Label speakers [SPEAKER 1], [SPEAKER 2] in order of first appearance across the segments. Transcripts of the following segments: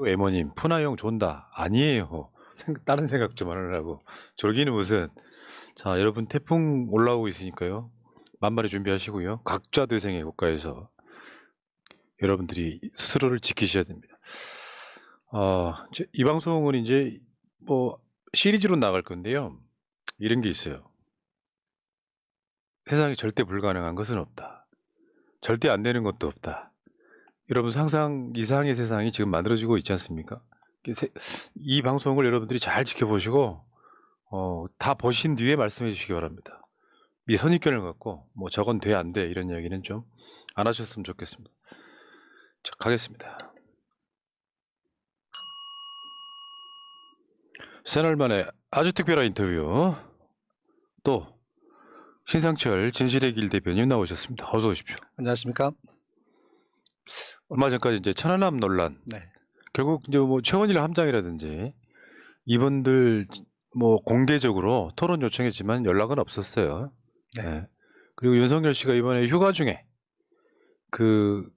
[SPEAKER 1] 에머님 푸나용 존다 아니에요. 다른 생각 좀 하느라고. 졸기는 무슨. 자, 여러분 태풍 올라오고 있으니까요. 만반의 준비하시고요. 각자 대생의 국가에서 여러분들이 스스로를 지키셔야 됩니다. 이 방송은 이제 뭐 시리즈로 나갈 건데요. 이런 게 있어요. 세상에 절대 불가능한 것은 없다. 절대 안 되는 것도 없다. 여러분 상상 이상의 세상이 지금 만들어지고 있지 않습니까? 이 방송을 여러분들이 잘 지켜보시고 다 보신 뒤에 말씀해 주시기 바랍니다. 이 선입견을 갖고 뭐 저건 돼 안 돼 이런 이야기는 좀 안 하셨으면 좋겠습니다. 자, 가겠습니다. 새날 만에 아주 특별한 인터뷰. 또 신상철 진실의 길 대표님 나오셨습니다. 어서 오십시오.
[SPEAKER 2] 안녕하십니까?
[SPEAKER 1] 얼마 전까지 이제 천안함 논란.
[SPEAKER 2] 네.
[SPEAKER 1] 결국 이제 뭐 최원일 함장이라든지 이분들 뭐 공개적으로 토론 요청했지만 연락은 없었어요.
[SPEAKER 2] 네.
[SPEAKER 1] 네. 그리고 윤석열 씨가 이번에 휴가 중에 그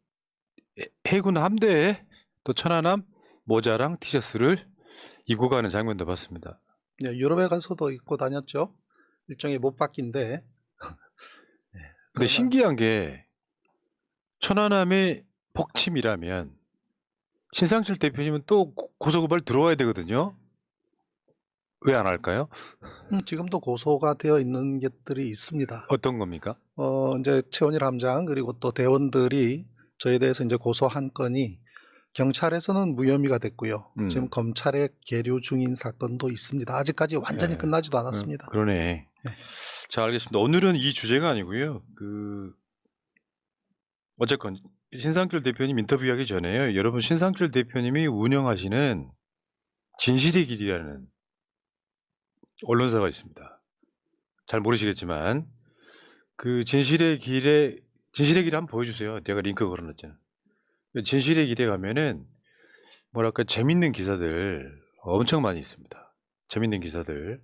[SPEAKER 1] 해군 함대에 또 천안함 모자랑 티셔츠를 입고 가는 장면도 봤습니다.
[SPEAKER 2] 네, 유럽에 가서도 입고 다녔죠. 일종의 못 받기인데.
[SPEAKER 1] 네. 근데 신기한 게 천안함의 폭침이라면 신상철 대표님은 또 고소고발 들어와야 되거든요. 왜 안 할까요?
[SPEAKER 2] 지금도 고소가 되어 있는 것들이 있습니다.
[SPEAKER 1] 어떤 겁니까?
[SPEAKER 2] 이제 최원일 함장 그리고 또 대원들이 저에 대해서 이제 고소한 건이 경찰에서는 무혐의가 됐고요. 지금 검찰에 계류 중인 사건도 있습니다. 아직까지 완전히
[SPEAKER 1] 네.
[SPEAKER 2] 끝나지도 않았습니다.
[SPEAKER 1] 그러네.
[SPEAKER 2] 네.
[SPEAKER 1] 자, 알겠습니다. 오늘은 이 주제가 아니고요. 어쨌건 신상철 대표님 인터뷰하기 전에요. 여러분 신상철 대표님이 운영하시는 진실의 길이라는 언론사가 있습니다. 잘 모르시겠지만 그 진실의 길 한번 보여주세요. 제가 링크 걸어놨잖아요. 진실의 길에 가면은 뭐랄까 재밌는 기사들 엄청 많이 있습니다. 재밌는 기사들.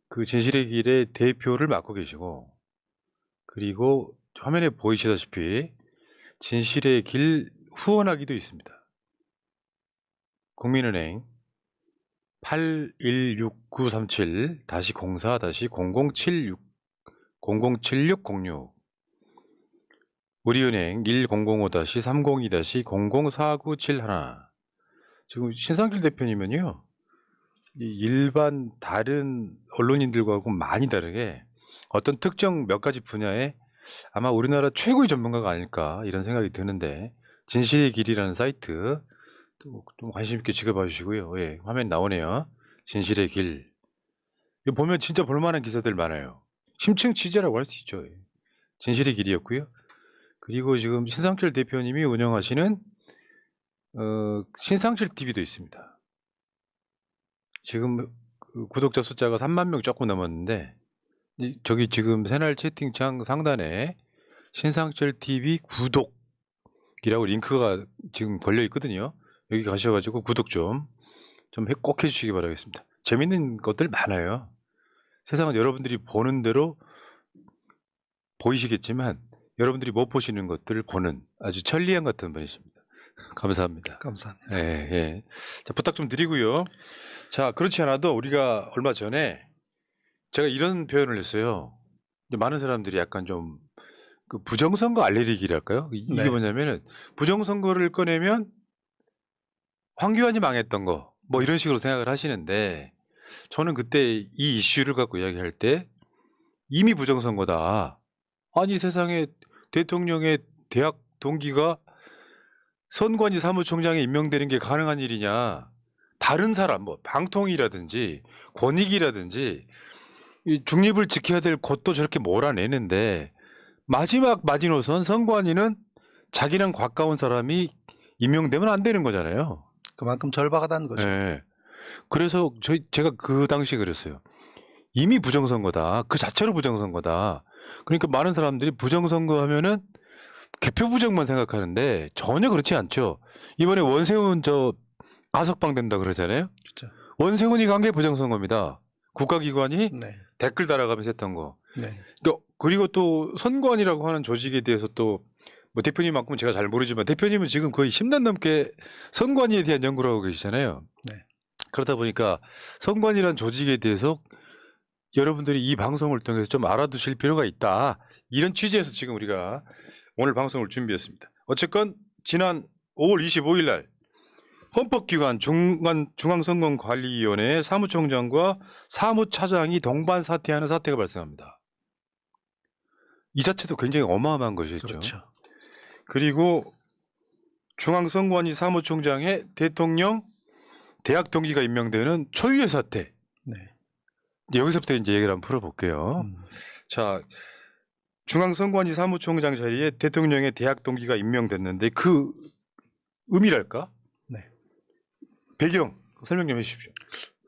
[SPEAKER 1] 그 진실의 길의 대표를 맡고 계시고 그리고 화면에 보이시다시피 진실의 길 후원하기도 있습니다. 국민은행 816937-04-007606 우리은행 1005-302-004-971 지금 신상철 대표님은요 이 일반 다른 언론인들과는 많이 다르게 어떤 특정 몇 가지 분야에 아마 우리나라 최고의 전문가가 아닐까 이런 생각이 드는데 진실의 길이라는 사이트 또 좀 관심 있게 지켜봐 주시고요. 예, 화면 나오네요. 진실의 길. 이거 보면 진짜 볼만한 기사들 많아요. 심층 취재라고 할 수 있죠. 예. 진실의 길이었고요. 그리고 지금 신상철 대표님이 운영하시는 신상철 TV도 있습니다. 지금 그 구독자 숫자가 3만 명 조금 넘었는데 저기 지금 새날 채팅창 상단에 신상철 TV 구독이라고 링크가 지금 걸려 있거든요. 여기 가셔가지고 구독 좀 꼭 해주시기 바라겠습니다. 재밌는 것들 많아요. 세상은 여러분들이 보는 대로 보이시겠지만 여러분들이 못 보시는 것들을 보는 아주 천리안 같은 분이십니다. 감사합니다.
[SPEAKER 2] 감사합니다.
[SPEAKER 1] 예, 예. 자, 부탁 좀 드리고요. 자, 그렇지 않아도 우리가 얼마 전에 제가 이런 표현을 했어요. 많은 사람들이 약간 좀 그 부정선거 알레르기랄까요? 이게
[SPEAKER 2] 네.
[SPEAKER 1] 뭐냐면은 부정선거를 꺼내면 황교안이 망했던 거 뭐 이런 식으로 생각을 하시는데 저는 그때 이 이슈를 갖고 이야기할 때 이미 부정선거다. 아니 세상에 대통령의 대학 동기가 선관위 사무총장에 임명되는 게 가능한 일이냐. 다른 사람 뭐 방통이라든지 권익이라든지 이 중립을 지켜야 될 것도 저렇게 몰아내는데 마지막 마지노선 선관위는 자기랑 가까운 사람이 임명되면 안 되는 거잖아요.
[SPEAKER 2] 그만큼 절박하다는 거죠.
[SPEAKER 1] 네. 그래서 제가 그 당시에 그랬어요. 이미 부정선거다. 그 자체로 부정선거다. 그러니까 많은 사람들이 부정선거 하면은 개표 부정만 생각하는데 전혀 그렇지 않죠. 이번에 원세훈 가석방 된다 그러잖아요.
[SPEAKER 2] 진짜.
[SPEAKER 1] 원세훈이 간 게 부정선거입니다. 국가기관이
[SPEAKER 2] 네.
[SPEAKER 1] 댓글 달아가면서 했던 거.
[SPEAKER 2] 네.
[SPEAKER 1] 그리고 또 선관위라고 하는 조직에 대해서 또 뭐 대표님만큼은 제가 잘 모르지만 대표님은 지금 거의 10년 넘게 선관위에 대한 연구를 하고 계시잖아요.
[SPEAKER 2] 네.
[SPEAKER 1] 그러다 보니까 선관위라는 조직에 대해서 여러분들이 이 방송을 통해서 좀 알아두실 필요가 있다. 이런 취지에서 지금 우리가 오늘 방송을 준비했습니다. 어쨌건 지난 5월 25일 날 헌법기관 중앙선거관리위원회 사무총장과 사무차장이 동반 사퇴하는 사태가 발생합니다. 이 자체도 굉장히 어마어마한 것이었죠.
[SPEAKER 2] 그렇죠.
[SPEAKER 1] 그리고 중앙선관위 사무총장의 대통령 대학 동기가 임명되는 초유의 사태.
[SPEAKER 2] 네.
[SPEAKER 1] 여기서부터 이제 얘기를 한번 풀어볼게요. 자, 중앙선관위 사무총장 자리에 대통령의 대학 동기가 임명됐는데 그 의미랄까?
[SPEAKER 2] 네.
[SPEAKER 1] 배경 설명 좀 해주십시오.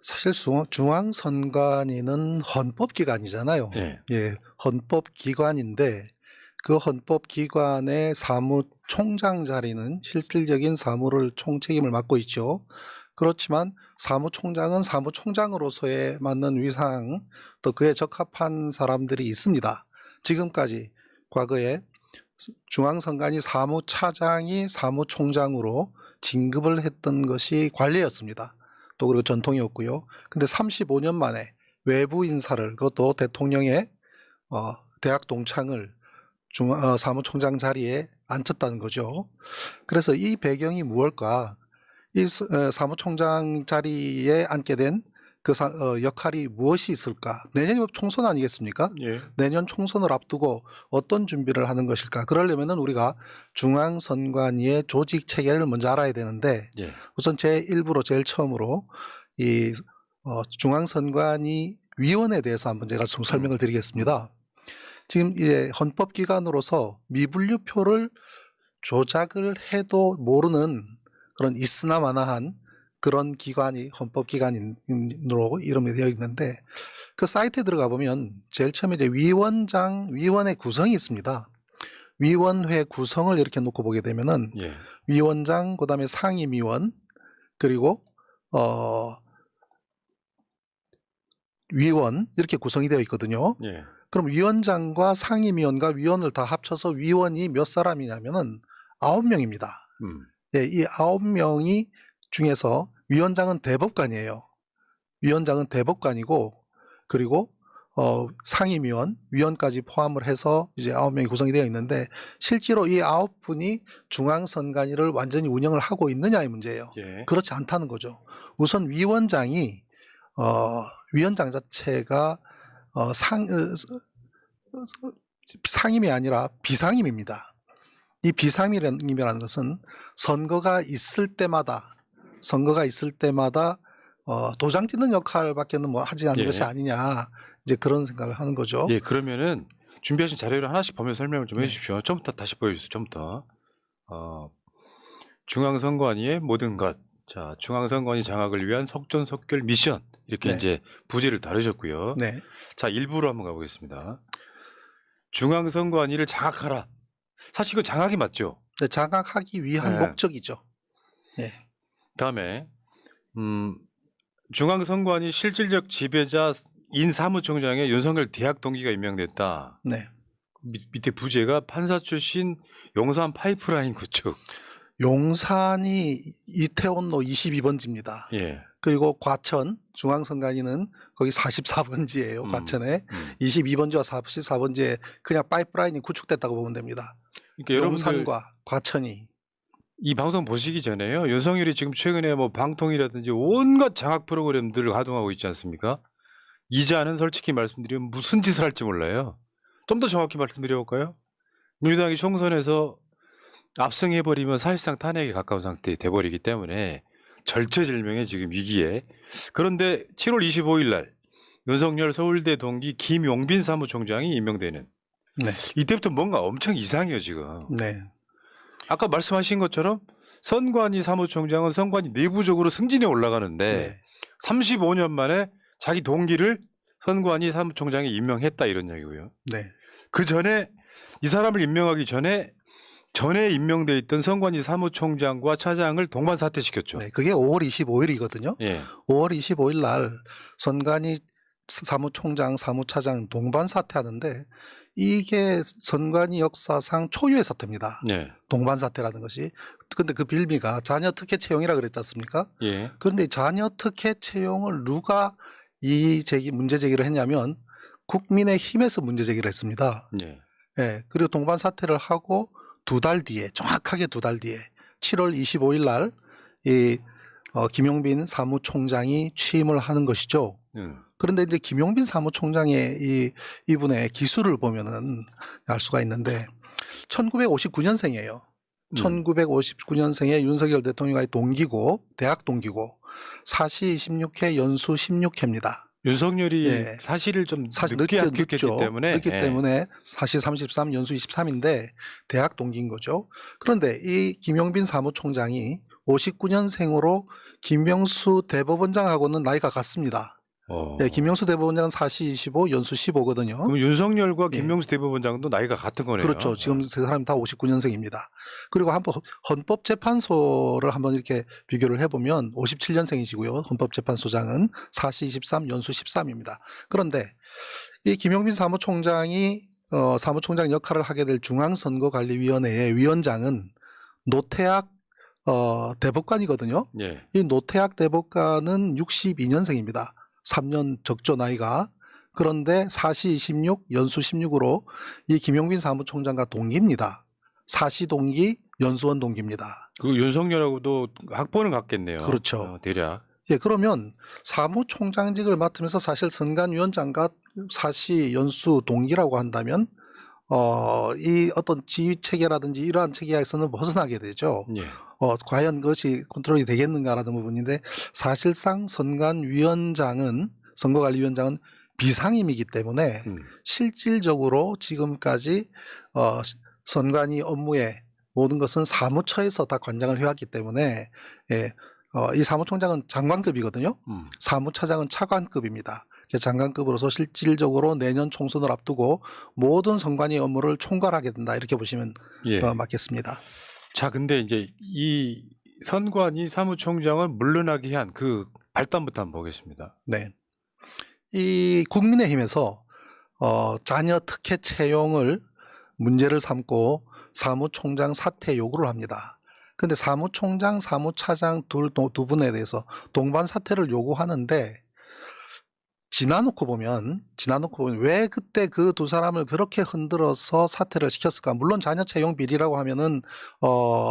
[SPEAKER 2] 사실 중앙선관위는 헌법기관이잖아요.
[SPEAKER 1] 네.
[SPEAKER 2] 예, 헌법기관인데 그 헌법기관의 사무총장 자리는 실질적인 사무를 총책임을 맡고 있죠. 그렇지만 사무총장은 사무총장으로서의 맞는 위상 또 그에 적합한 사람들이 있습니다. 지금까지 과거에 중앙선관위 사무차장이 사무총장으로 진급을 했던 것이 관례였습니다. 또 그리고 전통이었고요. 근데 35년 만에 외부 인사를 그것도 대통령의 대학 동창을 사무총장 자리에 앉혔다는 거죠. 그래서 이 배경이 무엇일까? 이 사무총장 자리에 앉게 된 그 역할이 무엇이 있을까? 내년이 총선 아니겠습니까?
[SPEAKER 1] 예.
[SPEAKER 2] 내년 총선을 앞두고 어떤 준비를 하는 것일까? 그러려면은 우리가 중앙선관위의 조직 체계를 먼저 알아야 되는데
[SPEAKER 1] 예.
[SPEAKER 2] 우선 제1부로 제일 처음으로 이 중앙선관위 위원회에 대해서 한번 제가 좀 설명을 드리겠습니다. 지금 이제 헌법기관으로서 미분류표를 조작을 해도 모르는 그런 있으나마나한 그런 기관이 헌법기관으로 이름이 되어 있는데 그 사이트에 들어가 보면 제일 처음에 이제 위원회 구성이 있습니다. 위원회 구성을 이렇게 놓고 보게 되면은
[SPEAKER 1] 예.
[SPEAKER 2] 위원장, 그다음에 상임위원, 그리고 위원 이렇게 구성이 되어 있거든요.
[SPEAKER 1] 예.
[SPEAKER 2] 그럼 위원장과 상임위원과 위원을 다 합쳐서 위원이 몇 사람이냐면은 9명입니다. 예, 이 9명이 중에서 위원장은 대법관이에요. 위원장은 대법관이고 그리고 상임위원, 위원까지 포함을 해서 이제 9명이 구성이 되어 있는데 실제로 이 9분이 중앙선관위를 완전히 운영을 하고 있느냐의 문제예요.
[SPEAKER 1] 예.
[SPEAKER 2] 그렇지 않다는 거죠. 우선 위원장이 위원장 자체가 상임이 아니라 비상임입니다. 이 비상임이라는 것은 선거가 있을 때마다 도장 찍는 역할밖에는 뭐 하지 않는
[SPEAKER 1] 예.
[SPEAKER 2] 것이 아니냐 이제 그런 생각을 하는 거죠.
[SPEAKER 1] 예, 그러면은 준비하신 자료를 하나씩 보면서 설명을 좀
[SPEAKER 2] 네.
[SPEAKER 1] 해주십시오. 처음부터 다시 보여주세요. 처음부터. 중앙선관위의 모든 것. 자, 중앙선관위 장악을 위한 속전속결 미션. 이렇게
[SPEAKER 2] 네.
[SPEAKER 1] 이제 부제를 다루셨고요.
[SPEAKER 2] 네.
[SPEAKER 1] 자, 일부로 한번 가보겠습니다. 중앙선관위를 장악하라. 사실 이거 장악이 맞죠?
[SPEAKER 2] 네, 장악하기 위한
[SPEAKER 1] 네.
[SPEAKER 2] 목적이죠. 예.
[SPEAKER 1] 다음에 중앙선관위 실질적 지배자인 사무총장에 윤석열 대학 동기가 임명됐다.
[SPEAKER 2] 네.
[SPEAKER 1] 밑에 부제가 판사 출신 용산 파이프라인 구축.
[SPEAKER 2] 용산이 이태원로 22번지입니다.
[SPEAKER 1] 예.
[SPEAKER 2] 그리고 과천 중앙선관위는 거기 44번지예요. 과천에 22번지와 44번지에 그냥 파이프라인이 구축됐다고 보면 됩니다.
[SPEAKER 1] 그러니까
[SPEAKER 2] 용산과 과천이.
[SPEAKER 1] 이 방송 보시기 전에요. 윤석열이 지금 최근에 뭐 방통이라든지 온갖 장악 프로그램들을 가동하고 있지 않습니까? 이자는 솔직히 말씀드리면 무슨 짓을 할지 몰라요. 좀 더 정확히 말씀드려볼까요? 민주당이 총선에서 압승해버리면 사실상 탄핵에 가까운 상태에 돼버리기 때문에 절체절명의 지금 위기에. 그런데 7월 25일 날 윤석열 서울대 동기 김용빈 사무총장이 임명되는.
[SPEAKER 2] 네.
[SPEAKER 1] 이때부터 뭔가 엄청 이상해요 지금.
[SPEAKER 2] 네.
[SPEAKER 1] 아까 말씀하신 것처럼 선관위 사무총장은 선관위 내부적으로 승진해 올라가는데
[SPEAKER 2] 네.
[SPEAKER 1] 35년 만에 자기 동기를 선관위 사무총장에 임명했다 이런 얘기고요.
[SPEAKER 2] 네.
[SPEAKER 1] 그 전에 이 사람을 임명하기 전에 임명돼 있던 선관위 사무총장과 차장을 동반 사퇴시켰죠.
[SPEAKER 2] 네. 그게 5월 25일이거든요.
[SPEAKER 1] 예.
[SPEAKER 2] 5월 25일 날 선관위 사무총장, 사무차장 동반 사퇴하는데 이게 선관위 역사상 초유의 사태입니다.
[SPEAKER 1] 네.
[SPEAKER 2] 동반 사퇴라는 것이. 근데 그 빌미가 자녀 특혜 채용이라 그랬지 않습니까?
[SPEAKER 1] 예.
[SPEAKER 2] 그런데 자녀 특혜 채용을 누가 문제 제기를 했냐면 국민의힘에서 문제 제기를 했습니다.
[SPEAKER 1] 예.
[SPEAKER 2] 예. 그리고 동반 사퇴를 하고 2달 뒤에, 정확하게 2달 뒤에 7월 25일 날 김용빈 사무총장이 취임을 하는 것이죠. 그런데 이제 김용빈 사무총장의 이분의 기술을 보면은 알 수가 있는데 1959년생이에요. 1959년생의 윤석열 대통령과의 동기고, 대학 동기고, 사시 26회, 연수 16회입니다.
[SPEAKER 1] 윤석열이
[SPEAKER 2] 예.
[SPEAKER 1] 사실을 좀
[SPEAKER 2] 사실
[SPEAKER 1] 늦게 합격했기 때문에
[SPEAKER 2] 늦기 때문에 사시 33, 연수 23인데 대학 동기인 거죠. 그런데 이 김용빈 사무총장이 59년생으로 김명수 대법원장하고는 나이가 같습니다. 네, 김명수 대법원장은 사시 25, 연수 15거든요.
[SPEAKER 1] 그럼 윤석열과
[SPEAKER 2] 예.
[SPEAKER 1] 김명수 대법원장도 나이가 같은 거네요.
[SPEAKER 2] 그렇죠. 지금 세 사람이 다 59년생입니다. 그리고 한번 헌법재판소를 한번 이렇게 비교를 해보면 57년생이시고요. 헌법재판소장은 사시 23, 연수 13입니다. 그런데 이 김용빈 사무총장이 사무총장 역할을 하게 될 중앙선거관리위원회의 위원장은 노태학 대법관이거든요.
[SPEAKER 1] 예.
[SPEAKER 2] 이 노태학 대법관은 62년생입니다. 3년 적죠 나이가. 그런데 사시 26, 연수 16으로 이 김용빈 사무총장과 동기입니다. 사시 동기, 연수원 동기입니다.
[SPEAKER 1] 그 윤석열하고도 학번은 같겠네요.
[SPEAKER 2] 그렇죠.
[SPEAKER 1] 대략.
[SPEAKER 2] 예, 그러면 사무총장직을 맡으면서 사실 선관위원장과 사시, 연수 동기라고 한다면 이 어떤 지휘 체계라든지 이러한 체계에서는 벗어나게 되죠.
[SPEAKER 1] 예.
[SPEAKER 2] 과연 그것이 컨트롤이 되겠는가라는 부분인데 사실상 선관위원장은 선거관리위원장은 비상임이기 때문에 실질적으로 지금까지 선관위 업무에 모든 것은 사무처에서 다 관장을 해왔기 때문에 예, 이 사무총장은 장관급이거든요. 사무차장은 차관급입니다. 장관급으로서 실질적으로 내년 총선을 앞두고 모든 선관위 업무를 총괄하게 된다 이렇게 보시면
[SPEAKER 1] 예.
[SPEAKER 2] 맞겠습니다.
[SPEAKER 1] 자, 근데 이제 이 선관위 사무총장을 물러나게 한 그 발단부터 한번 보겠습니다.
[SPEAKER 2] 네. 이 국민의힘에서 자녀 특혜 채용을 문제를 삼고 사무총장 사퇴 요구를 합니다. 그런데 사무총장, 사무차장 두 분에 대해서 동반 사퇴를 요구하는데 지나놓고 보면 왜 그때 그 두 사람을 그렇게 흔들어서 사퇴를 시켰을까? 물론 자녀 채용 비리라고 하면은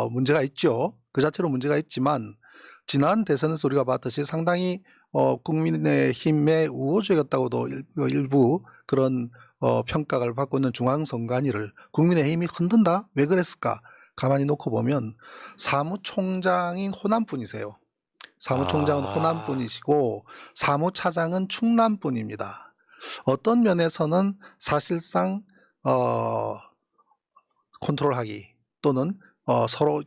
[SPEAKER 2] 문제가 있죠. 그 자체로 문제가 있지만 지난 대선에서 우리가 봤듯이 상당히 국민의힘의 우호적이었다고도 일부 그런 평가를 받고 있는 중앙선관위를 국민의힘이 흔든다? 왜 그랬을까? 가만히 놓고 보면 사무총장인 호남분이세요. 사무총장은 호남분이시고 사무차장은 충남분입니다. 어떤 면에서는 사실상 컨트롤하기 또는 서로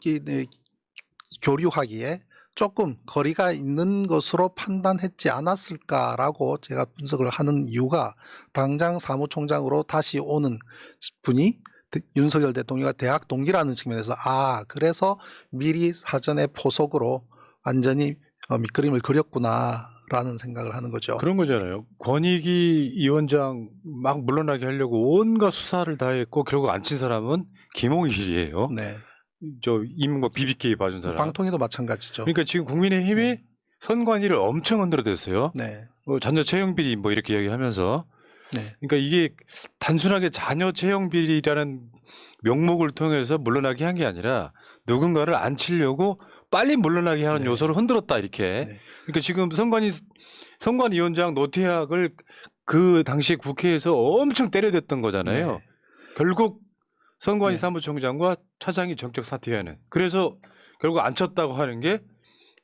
[SPEAKER 2] 교류하기에 조금 거리가 있는 것으로 판단했지 않았을까라고 제가 분석을 하는 이유가 당장 사무총장으로 다시 오는 분이 윤석열 대통령과 대학 동기라는 측면에서 그래서 미리 사전에 포석으로 완전히 밑그림을 그렸구나라는 생각을 하는 거죠.
[SPEAKER 1] 그런 거잖아요. 권익위 위원장 막 물러나게 하려고 온갖 수사를 다 했고 결국 안 친 사람은 김홍일이에요.
[SPEAKER 2] 네.
[SPEAKER 1] 저 이명박 BBK 봐준 사람.
[SPEAKER 2] 방통위도 마찬가지죠.
[SPEAKER 1] 그러니까 지금 국민의힘이 선관위를 엄청 흔들어댔어요.
[SPEAKER 2] 네.
[SPEAKER 1] 자녀 채용 비리 뭐 이렇게 이야기하면서.
[SPEAKER 2] 네.
[SPEAKER 1] 그러니까 이게 단순하게 자녀 채용 비리라는 명목을 통해서 물러나게 한 게 아니라 누군가를 안 치려고 빨리 물러나게 하는
[SPEAKER 2] 네.
[SPEAKER 1] 요소를 흔들었다 이렇게.
[SPEAKER 2] 네.
[SPEAKER 1] 그러니까 지금 선관위원장 노태학을 그 당시 국회에서 엄청 때려댔던 거잖아요.
[SPEAKER 2] 네.
[SPEAKER 1] 결국 선관위
[SPEAKER 2] 네.
[SPEAKER 1] 사무총장과 차장이 정적 사퇴하는. 그래서 결국 안 쳤다고 하는 게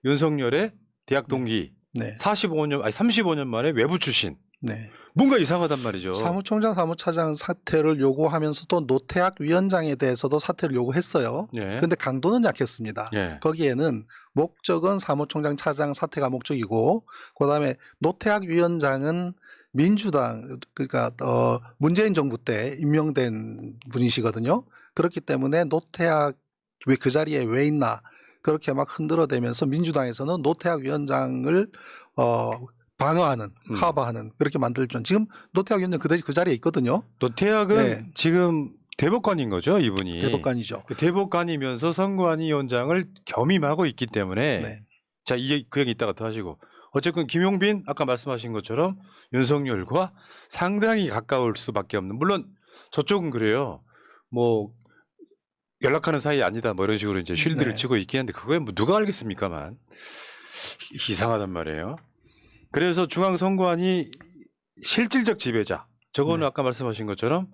[SPEAKER 1] 윤석열의 대학 동기
[SPEAKER 2] 네.
[SPEAKER 1] 35년 만에 외부 출신.
[SPEAKER 2] 네.
[SPEAKER 1] 뭔가 이상하단 말이죠.
[SPEAKER 2] 사무총장, 사무차장 사퇴를 요구하면서도 노태학 위원장에 대해서도 사퇴를 요구했어요.
[SPEAKER 1] 예.
[SPEAKER 2] 그런데 강도는 약했습니다.
[SPEAKER 1] 예.
[SPEAKER 2] 거기에는 목적은 사무총장, 차장 사퇴가 목적이고 그다음에 노태학 위원장은 민주당 그러니까 문재인 정부 때 임명된 분이시거든요. 그렇기 때문에 노태학 왜 그 자리에 왜 있나 그렇게 막 흔들어대면서 민주당에서는 노태학 위원장을 방어하는, 커버하는 그렇게 만들죠. 지금 노태학 위원장 그 자리에 있거든요.
[SPEAKER 1] 노태학은
[SPEAKER 2] 네.
[SPEAKER 1] 지금 대법관인 거죠, 이분이.
[SPEAKER 2] 대법관이죠.
[SPEAKER 1] 대법관이면서 선관위원장을 겸임하고 있기 때문에
[SPEAKER 2] 네.
[SPEAKER 1] 자, 이게 그 얘기 이따가 더 하시고 어쨌든 김용빈 아까 말씀하신 것처럼 윤석열과 상당히 가까울 수밖에 없는, 물론 저쪽은 그래요. 뭐 연락하는 사이 아니다 뭐 이런 식으로 이제 쉴드를
[SPEAKER 2] 네.
[SPEAKER 1] 치고 있긴 한데 그거에 뭐 누가 알겠습니까만 이상하단 말이에요. 그래서 중앙선관위 실질적 지배자, 저거는
[SPEAKER 2] 네.
[SPEAKER 1] 아까 말씀하신 것처럼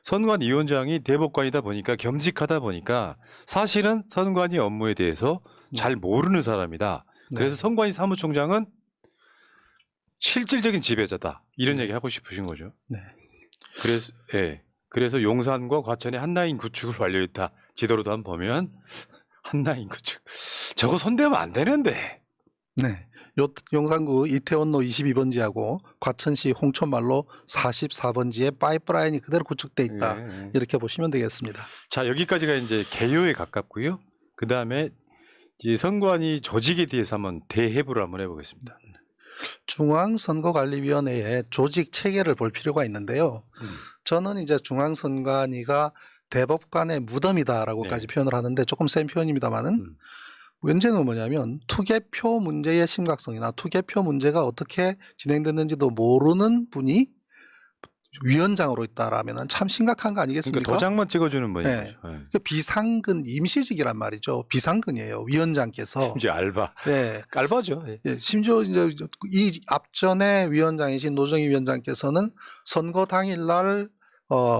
[SPEAKER 1] 선관위원장이 대법관이다 보니까 겸직하다 보니까 사실은 선관위 업무에 대해서 잘 모르는 사람이다.
[SPEAKER 2] 네.
[SPEAKER 1] 그래서 선관위 사무총장은 실질적인 지배자다. 이런
[SPEAKER 2] 네.
[SPEAKER 1] 얘기 하고 싶으신 거죠.
[SPEAKER 2] 네.
[SPEAKER 1] 그래서 예. 그래서 용산과 과천에 한라인 구축을 완료했다. 지도로도 한번 보면 한라인 구축. 저거 손대면 안 되는데.
[SPEAKER 2] 네. 용산구 이태원로 22번지하고 과천시 홍천말로 44번지에 파이프라인이 그대로 구축돼 있다.
[SPEAKER 1] 예.
[SPEAKER 2] 이렇게 보시면 되겠습니다.
[SPEAKER 1] 자, 여기까지가 이제 개요에 가깝고요. 그 다음에 이제 선관위 조직에 대해서 한번 대해부를 한번 해보겠습니다.
[SPEAKER 2] 중앙선거관리위원회의 조직 체계를 볼 필요가 있는데요. 저는 이제 중앙선관위가 대법관의 무덤이다라고까지
[SPEAKER 1] 네.
[SPEAKER 2] 표현을 하는데 조금 센 표현입니다만은 문제는 뭐냐면 투개표 문제의 심각성이나 투개표 문제가 어떻게 진행됐는지도 모르는 분이 위원장으로 있다라면 참 심각한 거 아니겠습니까?
[SPEAKER 1] 그러니까 도장만 찍어주는 분인
[SPEAKER 2] 네.
[SPEAKER 1] 거죠. 네.
[SPEAKER 2] 그 비상근 임시직이란 말이죠. 비상근이에요. 위원장께서.
[SPEAKER 1] 이제 알바.
[SPEAKER 2] 네.
[SPEAKER 1] 알바죠. 예.
[SPEAKER 2] 예, 심지어 이제 이 앞전에 위원장이신 노정희 위원장께서는 선거 당일날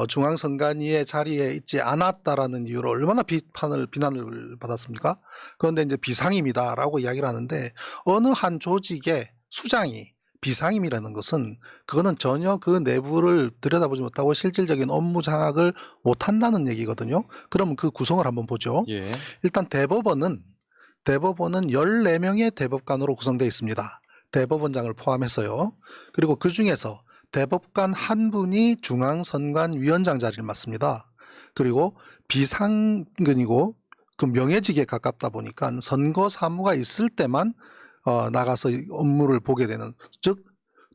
[SPEAKER 2] 중앙선관위의 자리에 있지 않았다라는 이유로 얼마나 비난을 받았습니까? 그런데 이제 비상임이다라고 이야기를 하는데 어느 한 조직의 수장이 비상임이라는 것은 그거는 전혀 그 내부를 들여다보지 못하고 실질적인 업무 장악을 못한다는 얘기거든요. 그러면 그 구성을 한번 보죠.
[SPEAKER 1] 예.
[SPEAKER 2] 일단 대법원은 14명의 대법관으로 구성되어 있습니다. 대법원장을 포함해서요. 그리고 그 중에서 대법관 한 분이 중앙선관위원장 자리를 맡습니다. 그리고 비상근이고 그 명예직에 가깝다 보니까 선거 사무가 있을 때만 나가서 업무를 보게 되는, 즉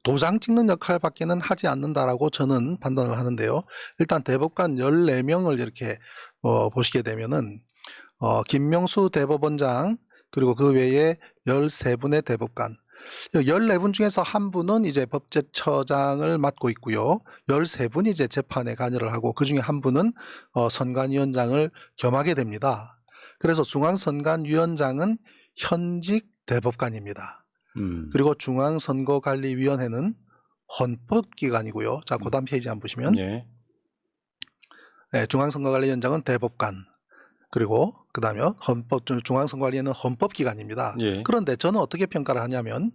[SPEAKER 2] 도장 찍는 역할밖에는 하지 않는다라고 저는 판단을 하는데요. 일단 대법관 14명을 이렇게 보시게 되면은 김명수 대법원장 그리고 그 외에 13분의 대법관, 14분 중에서 한 분은 이제 법제처장을 맡고 있고요. 13분이 이제 재판에 관여를 하고 그 중에 한 분은 선관위원장을 겸하게 됩니다. 그래서 중앙선관위원장은 현직 대법관입니다. 그리고 중앙선거관리위원회는 헌법기관이고요. 자, 그 다음 페이지 한번 보시면
[SPEAKER 1] 예.
[SPEAKER 2] 네, 중앙선거관리위원장은 대법관, 그리고 그 다음에 중앙선거관리위원회는 헌법기관입니다.
[SPEAKER 1] 예.
[SPEAKER 2] 그런데 저는 어떻게 평가를 하냐면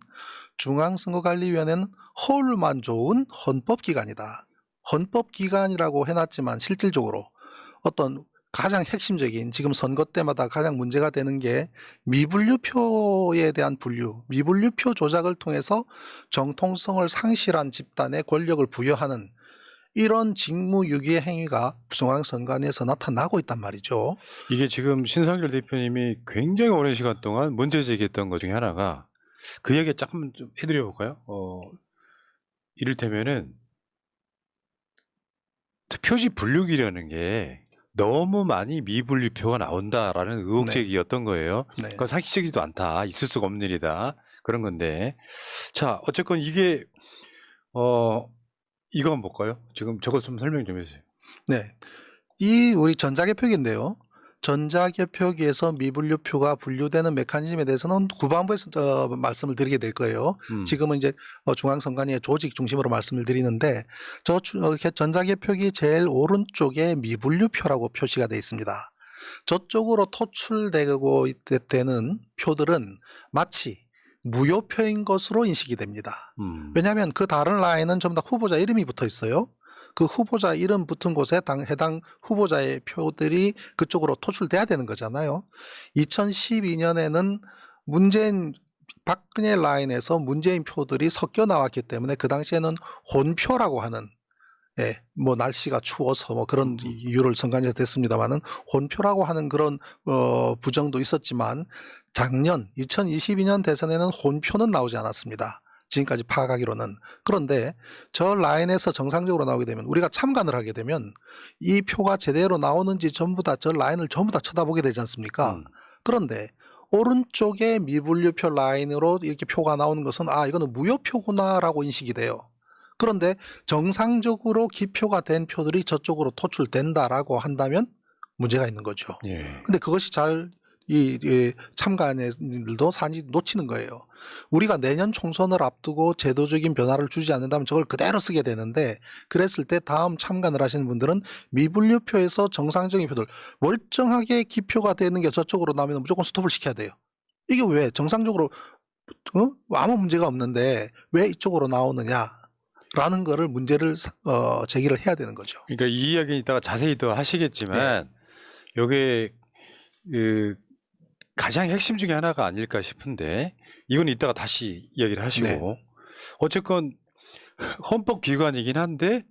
[SPEAKER 2] 중앙선거관리위원회는 허울만 좋은 헌법기관이다. 헌법기관이라고 해놨지만 실질적으로 어떤 가장 핵심적인 지금 선거 때마다 가장 문제가 되는 게 미분류표에 대한 분류, 미분류표 조작을 통해서 정통성을 상실한 집단에 권력을 부여하는 이런 직무유기의 행위가 중앙선관위에서 나타나고 있단 말이죠.
[SPEAKER 1] 이게 지금 신상길 대표님이 굉장히 오랜 시간 동안 문제 제기했던 것 중에 하나가 그 얘기 조금 좀 해드려 볼까요? 이를테면은 투표지 분류기라는 게 너무 많이 미분류표가 나온다라는 의혹
[SPEAKER 2] 네.
[SPEAKER 1] 제기였던 거예요.
[SPEAKER 2] 네.
[SPEAKER 1] 그건 상식적이지도 않다. 있을 수가 없는 일이다. 그런 건데. 자, 어쨌건 이게 이거 한번 볼까요? 지금 저것 좀 설명 좀 해주세요.
[SPEAKER 2] 네. 이 우리 전자개표기인데요. 전자개표기에서 미분류표가 분류되는 메커니즘에 대해서는 국방부에서 말씀을 드리게 될 거예요. 지금은 이제 중앙선관위의 조직 중심으로 말씀을 드리는데 전자개표기 제일 오른쪽에 미분류표라고 표시가 되어 있습니다. 저쪽으로 토출되고 되는 표들은 마치 무효표인 것으로 인식이 됩니다. 왜냐하면 그 다른 라인은 전부 다 후보자 이름이 붙어 있어요. 그 후보자 이름 붙은 곳에 해당 후보자의 표들이 그쪽으로 토출돼야 되는 거잖아요. 2012년에는 박근혜 라인에서 문재인 표들이 섞여 나왔기 때문에 그 당시에는 혼표라고 하는, 예, 뭐 날씨가 추워서 뭐 그런 이유를 선관위에서 됐습니다만은 혼표라고 하는 그런 부정도 있었지만 작년 2022년 대선에는 혼표는 나오지 않았습니다. 지금까지 파악하기로는. 그런데 저 라인에서 정상적으로 나오게 되면 우리가 참관을 하게 되면 이 표가 제대로 나오는지 전부 다 저 라인을 전부 다 쳐다보게 되지 않습니까? 그런데 오른쪽에 미분류표 라인으로 이렇게 표가 나오는 것은 아 이거는 무효표구나라고 인식이 돼요. 그런데 정상적으로 기표가 된 표들이 저쪽으로 토출된다라고 한다면 문제가 있는 거죠.
[SPEAKER 1] 예.
[SPEAKER 2] 근데 그것이 잘 이 참가인들도 산이 놓치는 거예요. 우리가 내년 총선을 앞두고 제도적인 변화를 주지 않는다면 저걸 그대로 쓰게 되는데 그랬을 때 다음 참관을 하시는 분들은 미분류표에서 정상적인 표들 멀쩡하게 기표가 되는 게 저쪽으로 나오면 무조건 스톱을 시켜야 돼요. 이게 왜 정상적으로 아무 문제가 없는데 왜 이쪽으로 나오느냐라는 거를 문제를 제기를 해야 되는 거죠.
[SPEAKER 1] 그러니까 이 이야기는 이따가 자세히 더 하시겠지만 요게 그 가장 핵심 중에 하나가 아닐까 싶은데 이건 이따가 다시 이야기를 하시고
[SPEAKER 2] 네.
[SPEAKER 1] 어쨌건 헌법기관이긴 한데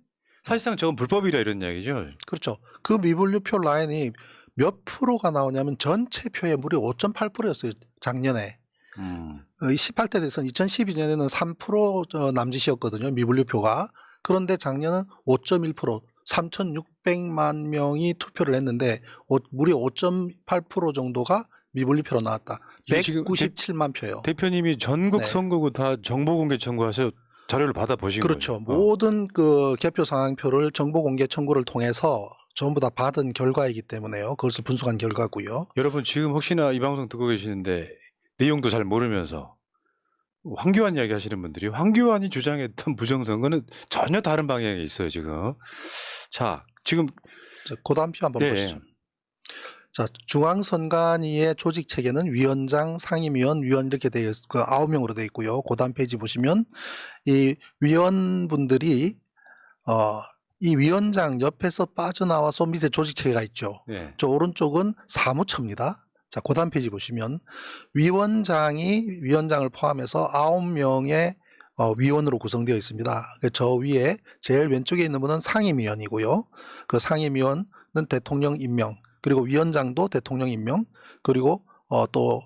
[SPEAKER 1] 사실상 저건 불법이라 이런 이야기죠.
[SPEAKER 2] 그렇죠. 그 미분류표 라인이 몇 프로가 나오냐면 전체 표의 무려 5.8%였어요. 작년에. 18대 대선 2012년에는 3% 남짓이었거든요. 미분류표가. 그런데 작년은 5.1%, 3,600만 명이 투표를 했는데 무려 5.8% 정도가 미분류표로 나왔다.
[SPEAKER 1] 이게 지금
[SPEAKER 2] 197만 표요.
[SPEAKER 1] 대표님이 전국
[SPEAKER 2] 네.
[SPEAKER 1] 선거구 다 정보공개 청구하셔 자료를 받아 보신
[SPEAKER 2] 그렇죠.
[SPEAKER 1] 거죠.
[SPEAKER 2] 모든 그 개표 상황표를 정보공개 청구를 통해서 전부 다 받은 결과이기 때문에요. 그것을 분석한 결과고요.
[SPEAKER 1] 여러분 지금 혹시나 이 방송 듣고 계시는데 내용도 잘 모르면서 황교안 이야기 하시는 분들이 황교안이 주장했던 부정선거는 전혀 다른 방향에 있어요 지금. 자 지금
[SPEAKER 2] 그 다음 표 한번 보시죠. 자, 중앙선관위의 조직 체계는 위원장, 상임위원, 위원 이렇게 되어 있, 그 9명으로 되어 있고요. 그 다음 페이지 보시면 이 위원분들이 이 위원장 옆에서 빠져나와서 밑에 조직 체계가 있죠.
[SPEAKER 1] 네.
[SPEAKER 2] 저 오른쪽은 사무처입니다. 자, 그 다음 페이지 보시면 위원장이 위원장을 포함해서 9명의 위원으로 구성되어 있습니다. 저 위에 제일 왼쪽에 있는 분은 상임위원이고요. 그 상임위원은 대통령 임명, 그리고 위원장도 대통령 임명, 그리고 또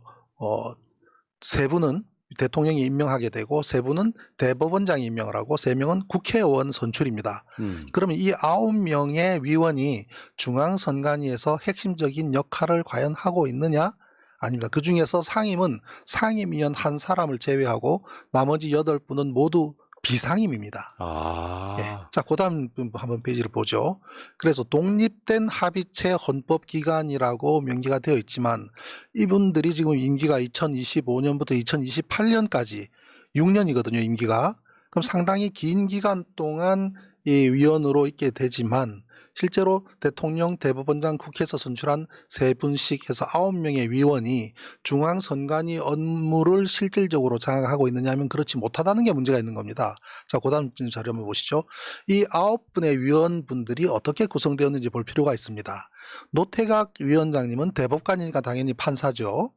[SPEAKER 2] 세 분은 대통령이 임명하게 되고 세 분은 대법원장이 임명을 하고 세 명은 국회의원 선출입니다. 그러면 이 9명의 위원이 중앙선관위에서 핵심적인 역할을 과연 하고 있느냐? 아닙니다. 그 중에서 상임은 상임위원 한 사람을 제외하고 나머지 8분은 모두 비상임입니다.
[SPEAKER 1] 아.
[SPEAKER 2] 예. 자, 그 다음 한번 페이지를 보죠. 그래서 독립된 합의체 헌법기관이라고 명기가 되어 있지만 이분들이 지금 임기가 2025년부터 2028년까지 6년이거든요, 임기가. 그럼 상당히 긴 기간 동안 이 위원으로 있게 되지만 실제로 대통령, 대법원장, 국회에서 선출한 3분씩 해서 9명의 위원이 중앙선관위 업무를 실질적으로 장악하고 있느냐 하면 그렇지 못하다는 게 문제가 있는 겁니다. 자, 그 다음 자료 한번 보시죠. 이 9분의 위원분들이 어떻게 구성되었는지 볼 필요가 있습니다. 노태각 위원장님은 대법관이니까 당연히 판사죠.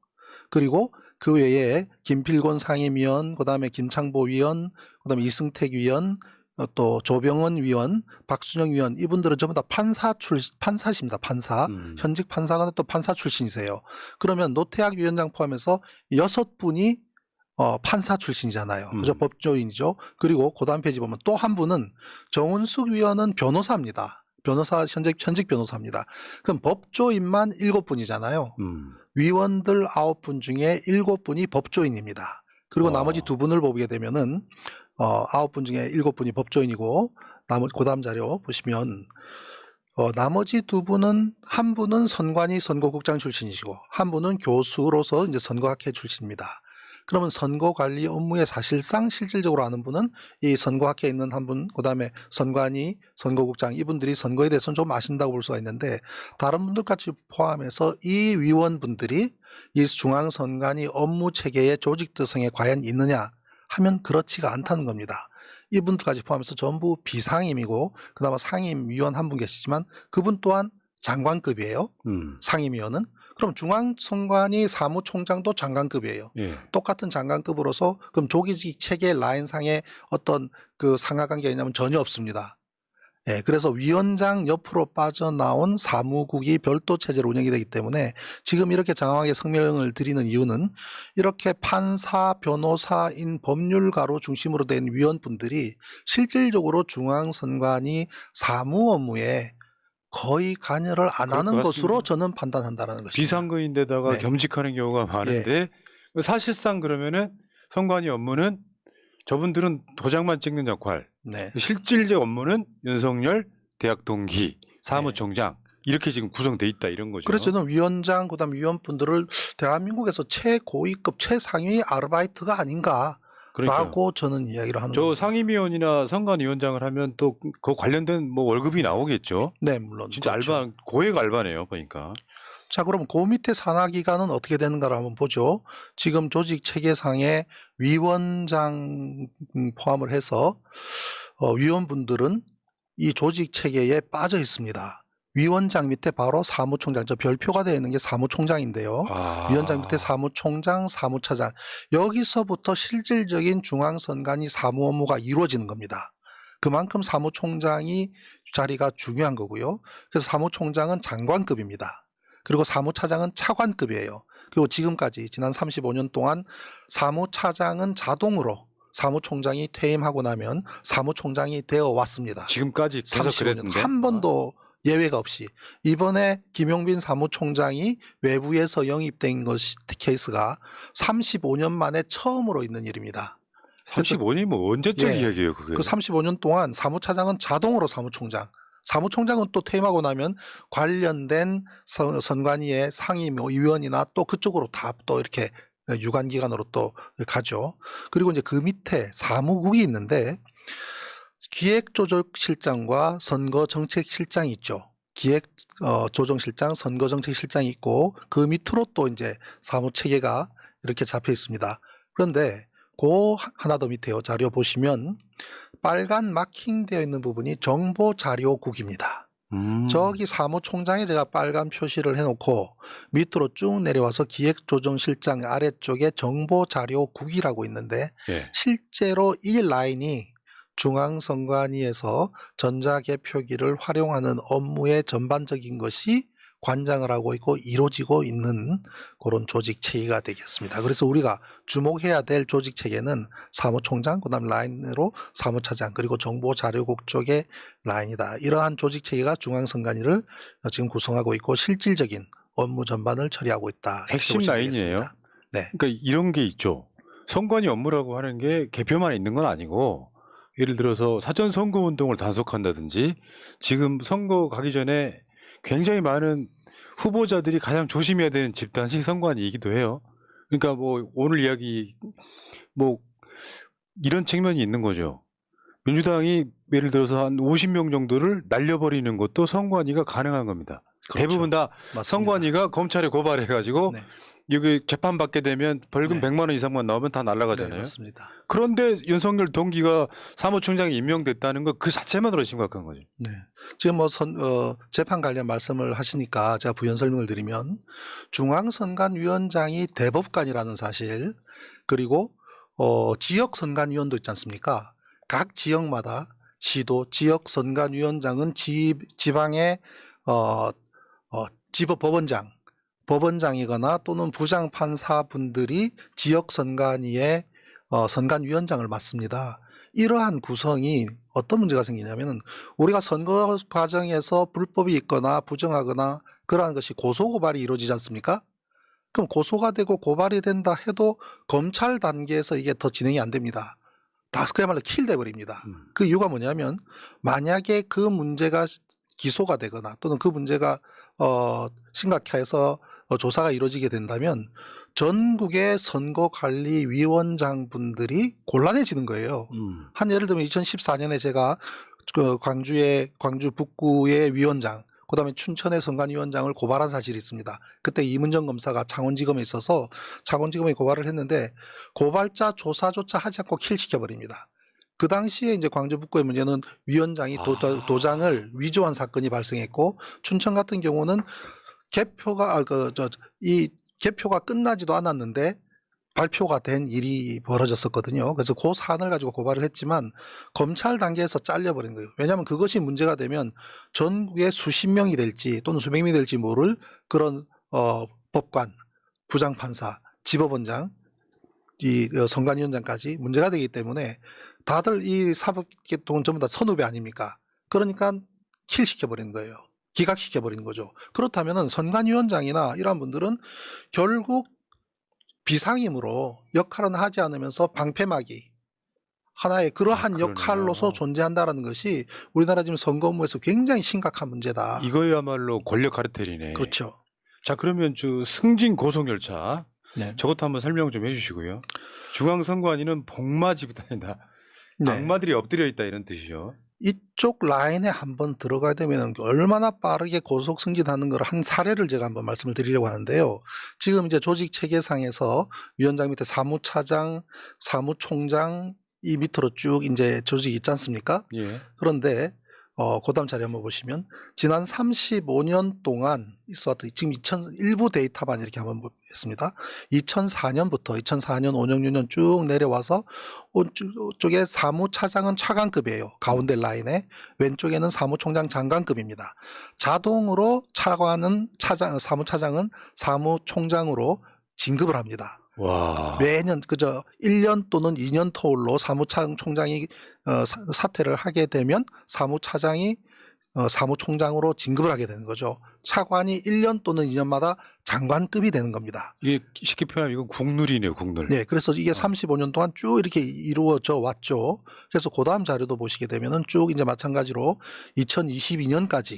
[SPEAKER 2] 그리고 그 외에 김필곤 상임위원, 그 다음에 김창보 위원, 그 다음에 이승택 위원, 또 조병헌 위원, 박순영 위원 이분들은 전부 다 판사십니다. 판사. 현직 판사가 또 판사 출신이세요. 그러면 노태학 위원장 포함해서 6분이 판사 출신이잖아요. 그죠? 법조인이죠. 그리고 그 다음 페이지 보면 또 한 분은 정은숙 위원은 변호사입니다. 변호사, 현직 변호사입니다. 그럼 법조인만 7분이잖아요. 위원들 9분 중에 7분이 법조인입니다. 그리고 나머지 2분을 보게 되면은 9분 중에 7분이 법조인이고 그 다음 자료 보시면 나머지 2분은 한 분은 선관위 선거국장 출신이시고 한 분은 교수로서 이제 선거학회 출신입니다. 그러면 선거관리 업무에 사실상 실질적으로 아는 분은 이 선거학회에 있는 한 분, 그 다음에 선관위, 선거국장 이분들이 선거에 대해서는 좀 아신다고 볼 수가 있는데 다른 분들까지 포함해서 이 위원분들이 이 중앙선관위 업무 체계의 조직 특성에 과연 있느냐 하면 그렇지가 않다는 겁니다. 이분들까지 포함해서 전부 비상임이고 그나마 상임위원 한 분 계시지만 그분 또한 장관급이에요. 상임위원은. 그럼 중앙선관위 사무총장도 장관급이에요.
[SPEAKER 1] 예.
[SPEAKER 2] 똑같은 장관급으로서 그럼 조직 체계 라인상의 어떤 그 상하관계가 있냐면 전혀 없습니다. 예, 그래서 위원장 옆으로 빠져나온 사무국이 별도 체제로 운영이 되기 때문에 지금 이렇게 장황하게 성명을 드리는 이유는 이렇게 판사, 변호사인 법률가로 중심으로 된 위원분들이 실질적으로 중앙선관위 사무 업무에 거의 관여를 안
[SPEAKER 1] 그럴
[SPEAKER 2] 하는
[SPEAKER 1] 것
[SPEAKER 2] 것으로
[SPEAKER 1] 같습니다.
[SPEAKER 2] 저는 판단한다는 것입니다.
[SPEAKER 1] 비상근인데다가
[SPEAKER 2] 네.
[SPEAKER 1] 겸직하는 경우가 많은데 사실상 그러면은 선관위 업무는 저분들은 도장만 찍는 역할,
[SPEAKER 2] 네.
[SPEAKER 1] 실질적 업무는 윤석열 대학 동기, 사무총장 이렇게 지금 구성돼 있다 이런 거죠.
[SPEAKER 2] 그래서 저는 위원장 그다음 위원분들을 대한민국에서 최고위급 최상위 아르바이트가 아닌가라고
[SPEAKER 1] 그러니까요.
[SPEAKER 2] 저는 이야기를 하는
[SPEAKER 1] 저
[SPEAKER 2] 겁니다.
[SPEAKER 1] 상임위원이나 선관위원장을 하면 또 그 관련된 뭐 월급이 나오겠죠.
[SPEAKER 2] 네, 물론
[SPEAKER 1] 진짜
[SPEAKER 2] 그렇죠.
[SPEAKER 1] 알바 고액 알바네요 보니까.
[SPEAKER 2] 자, 그럼 그 밑에 산하 기관은 어떻게 되는가를 한번 보죠. 지금 조직 체계상에 위원장 포함을 해서 위원분들은 이 조직 체계에 빠져 있습니다. 위원장 밑에 바로 사무총장, 저 별표가 되어 있는 게 사무총장인데요. 위원장 밑에 사무총장, 사무차장. 여기서부터 실질적인 중앙선관위 사무 업무가 이루어지는 겁니다. 그만큼 사무총장이 자리가 중요한 거고요. 그래서 사무총장은 장관급입니다. 그리고 사무차장은 차관급이에요. 그리고 지금까지 지난 35년 동안 사무차장은 자동으로 사무총장이 퇴임하고 나면 사무총장이 되어 왔습니다.
[SPEAKER 1] 지금까지 계속
[SPEAKER 2] 35년
[SPEAKER 1] 그랬는데
[SPEAKER 2] 한 번도 예외가 없이 이번에 김용빈 사무총장이 외부에서 영입된 것이 케이스가 35년 만에 처음으로 있는 일입니다.
[SPEAKER 1] 35년이 뭐 언제적
[SPEAKER 2] 예.
[SPEAKER 1] 이야기예요 그게.
[SPEAKER 2] 그 35년 동안 사무차장은 자동으로 사무총장, 사무총장은 또 퇴임하고 나면 관련된 선관위의 상임 위원이나 또 그쪽으로 다 또 이렇게 유관기관으로 또 가죠. 그리고 이제 그 밑에 사무국이 있는데 기획조정실장과 선거정책실장이 있죠. 기획조정실장, 선거정책실장이 있고 그 밑으로 또 이제 사무체계가 이렇게 잡혀 있습니다. 그런데 그 하나 더 밑에요. 자료 보시면 빨간 마킹되어 있는 부분이 정보자료국입니다. 저기 사무총장에 제가 빨간 표시를 해놓고 밑으로 쭉 내려와서 기획조정실장 아래쪽에 정보자료국이라고 있는데
[SPEAKER 1] 예.
[SPEAKER 2] 실제로 이 라인이 중앙선관위에서 전자개표기를 활용하는 업무의 전반적인 것이 관장을 하고 있고 이루어지고 있는 그런 조직 체계가 되겠습니다. 그래서 우리가 주목해야 될 조직 체계는 사무총장, 그다음 라인으로 사무차장, 그리고 정보자료국 쪽의 라인이다. 이러한 조직 체계가 중앙선관위를 지금 구성하고 있고 실질적인 업무 전반을 처리하고 있다. 이렇게
[SPEAKER 1] 핵심
[SPEAKER 2] 보시면
[SPEAKER 1] 라인이에요.
[SPEAKER 2] 되겠습니다. 네.
[SPEAKER 1] 그러니까 이런 게 있죠. 선관위 업무라고 하는 게 개표만 있는 건 아니고 예를 들어서 사전 선거 운동을 단속한다든지 지금 선거 가기 전에 굉장히 많은 후보자들이 가장 조심해야 되는 집단이 선관위이기도 해요. 그러니까 뭐 오늘 이야기 뭐 이런 측면이 있는 거죠. 민주당이 예를 들어서 한 50명 정도를 날려버리는 것도 선관위가 가능한 겁니다.
[SPEAKER 2] 그렇죠.
[SPEAKER 1] 대부분 다
[SPEAKER 2] 맞습니다.
[SPEAKER 1] 선관위가 검찰에 고발해가지고
[SPEAKER 2] 네.
[SPEAKER 1] 여기 재판 받게 되면 벌금
[SPEAKER 2] 네.
[SPEAKER 1] 100만 원 이상만 나오면 다
[SPEAKER 2] 네,
[SPEAKER 1] 날아가잖아요.
[SPEAKER 2] 맞습니다.
[SPEAKER 1] 그런데 윤석열 동기가 사무총장이 임명됐다는 거 그 자체만으로 심각한 거죠.
[SPEAKER 2] 네. 지금 뭐 재판 관련 말씀을 하시니까 제가 부연 설명을 드리면 중앙선관위원장이 대법관이라는 사실, 그리고 지역선관위원도 있지 않습니까? 각 지역마다 시도 지역선관위원장은 지방의 지법법원장, 법원장이거나 또는 부장판사분들이 지역선관위의 선관위원장을 맡습니다. 이러한 구성이 어떤 문제가 생기냐면은 우리가 선거 과정에서 불법이 있거나 부정하거나 그러한 것이 고소고발이 이루어지지 않습니까? 그럼 고소가 되고 고발이 된다 해도 검찰 단계에서 이게 더 진행이 안 됩니다. 다 그야말로 킬돼 버립니다. 그 이유가 뭐냐면 만약에 그 문제가 기소가 되거나 또는 그 문제가 심각해서 조사가 이루어지게 된다면 전국의 선거관리위원장분들이 곤란해지는 거예요. 한 예를 들면 2014년에 제가 광주 북구의 위원장, 그다음에 춘천의 선관위원장을 고발한 사실이 있습니다. 그때 이문정 검사가 창원지검에 있어서 창원지검에 고발을 했는데 고발자 조사조차 하지 않고 킬시켜버립니다. 그 당시에 이제 광주 북구의 문제는 위원장이 도장을 위조한 사건이 발생했고, 춘천 같은 경우는 개표가 개표가 끝나지도 않았는데 발표가 된 일이 벌어졌었거든요. 그래서 그 사안을 가지고 고발을 했지만 검찰 단계에서 잘려버린 거예요. 왜냐하면 그것이 문제가 되면 전국에 수십 명이 될지 또는 수백 명이 될지 모를 그런 법관, 부장판사, 지법원장, 이 선관위원장까지 문제가 되기 때문에 다들 이 사법계통은 전부 다 선후배 아닙니까? 그러니까 킬시켜버리는 거예요. 기각시켜버리는 거죠. 그렇다면 선관위원장이나 이러한 분들은 결국 비상임으로 역할은 하지 않으면서 방패막이 하나의 그러한
[SPEAKER 1] 그러네요.
[SPEAKER 2] 역할로서 존재한다는 것이 우리나라 지금 선거 업무에서 굉장히 심각한 문제다.
[SPEAKER 1] 이거야말로 권력 카르텔이네.
[SPEAKER 2] 그렇죠.
[SPEAKER 1] 자, 그러면 저 승진 고속열차
[SPEAKER 2] 네.
[SPEAKER 1] 저것도 한번 설명 좀 해주시고요. 중앙선관위는 복마 집단이다.
[SPEAKER 2] 네.
[SPEAKER 1] 악마들이 엎드려 있다 이런 뜻이죠.
[SPEAKER 2] 이쪽 라인에 한번 들어가야 되면 얼마나 빠르게 고속 승진하는 걸 한 사례를 제가 한번 말씀을 드리려고 하는데요. 지금 이제 조직 체계상에서 위원장 밑에 사무차장, 사무총장 이 밑으로 쭉 이제 조직이 있지 않습니까?
[SPEAKER 1] 예.
[SPEAKER 2] 그런데 그다음 자료 한번 보시면 지난 35년 동안 있었던 지금 일부 데이터만 이렇게 한번 보겠습니다. 2004년부터 2004년, 5년, 6년 쭉 내려와서 오쪽에 사무차장은 차관급이에요. 가운데 라인에 왼쪽에는 사무총장 장관급입니다. 자동으로 사무차장은 사무총장으로 진급을 합니다.
[SPEAKER 1] 와.
[SPEAKER 2] 매년 그저 1년 또는 2년 터울로 사무총장이 사퇴를 하게 되면 사무차장이 사무총장으로 진급을 하게 되는 거죠. 차관이 1년 또는 2년마다 장관급이 되는 겁니다.
[SPEAKER 1] 이게 쉽게 표현하면 이건 국룰이네요, 국룰.
[SPEAKER 2] 네, 그래서 이게 35년 동안 쭉 이렇게 이루어져 왔죠. 그래서 그 다음 자료도 보시게 되면은 쭉 이제 마찬가지로 2022년까지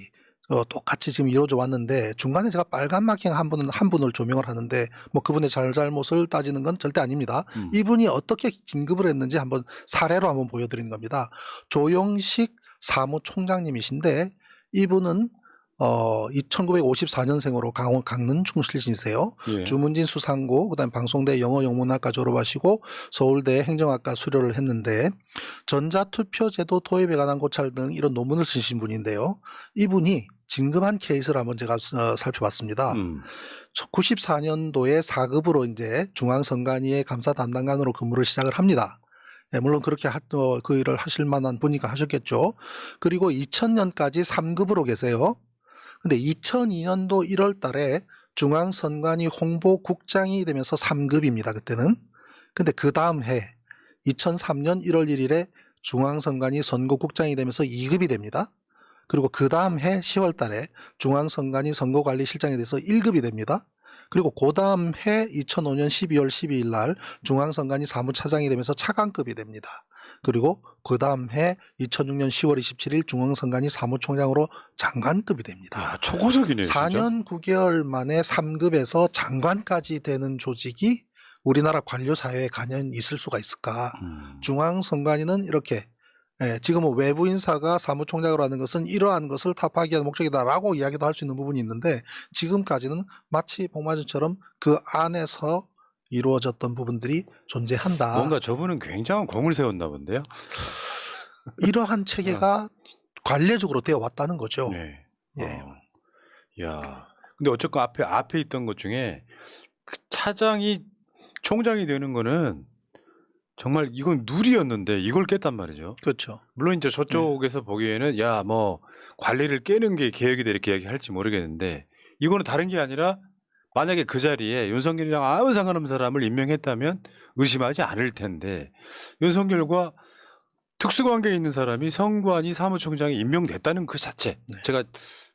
[SPEAKER 2] 똑같이 지금 이루어져 왔는데 중간에 제가 빨간 마킹 한 분을 조명을 하는데 뭐 그분의 잘못을 따지는 건 절대 아닙니다. 이분이 어떻게 진급을 했는지 한번 사례로 한번 보여드리는 겁니다. 조영식 사무총장님이신데 이분은 1954년생으로 강릉 출신이세요.
[SPEAKER 1] 예.
[SPEAKER 2] 주문진 수상고 그다음에 방송대 영어영문학과 졸업하시고 서울대 행정학과 수료를 했는데 전자투표제도 도입에 관한 고찰 등 이런 논문을 쓰신 분인데요. 이분이 진급한 케이스를 한번 제가 살펴봤습니다. 94년도에 4급으로 이제 중앙선관위의 감사 담당관으로 근무를 시작을 합니다. 네, 물론 그렇게 그 일을 하실 만한 분이니까 하셨겠죠. 그리고 2000년까지 3급으로 계세요. 근데 2002년도 1월 달에 중앙선관위 홍보국장이 되면서 3급입니다. 그때는. 근데 그 다음 해 2003년 1월 1일에 중앙선관위 선거국장이 되면서 2급이 됩니다. 그리고 그 다음 해 10월 달에 중앙선관위 선거관리실장이 돼서 1급이 됩니다. 그리고 그 다음 해 2005년 12월 12일 날 중앙선관위 사무차장이 되면서 차관급이 됩니다. 그리고 그 다음 해 2006년 10월 27일 중앙선관위 사무총장으로 장관급이 됩니다.
[SPEAKER 1] 야, 초고속이네요.
[SPEAKER 2] 4년 9개월 만에 3급에서 장관까지 되는 조직이 우리나라 관료 사회에 과연 있을 수가 있을까? 중앙선관위는 이렇게 지금은 외부 인사가 사무총장으로 하는 것은 이러한 것을 타파하기 위한 목적이다라고 이야기도 할 수 있는 부분이 있는데 지금까지는 마치 복마전처럼 그 안에서 이루어졌던 부분들이 존재한다.
[SPEAKER 1] 뭔가 저분은 굉장한 공을 세웠나 본데요.
[SPEAKER 2] 이러한 체계가 관례적으로 되어 왔다는 거죠.
[SPEAKER 1] 네.
[SPEAKER 2] 예.
[SPEAKER 1] 야. 근데 어쨌건 앞에 있던 것 중에 그 차장이 총장이 되는 거는 정말 이건 누리였는데 이걸 깼단 말이죠.
[SPEAKER 2] 그렇죠.
[SPEAKER 1] 물론 이제 저쪽에서 보기에는 야, 뭐 관리를 깨는 게 개혁이다 이렇게 얘기할지 모르겠는데 이거는 다른 게 아니라 만약에 그 자리에 윤석열이랑 아무 상관없는 사람을 임명했다면 의심하지 않을 텐데 윤석열과 특수관계에 있는 사람이 선관위 사무총장이 임명됐다는 그 자체 제가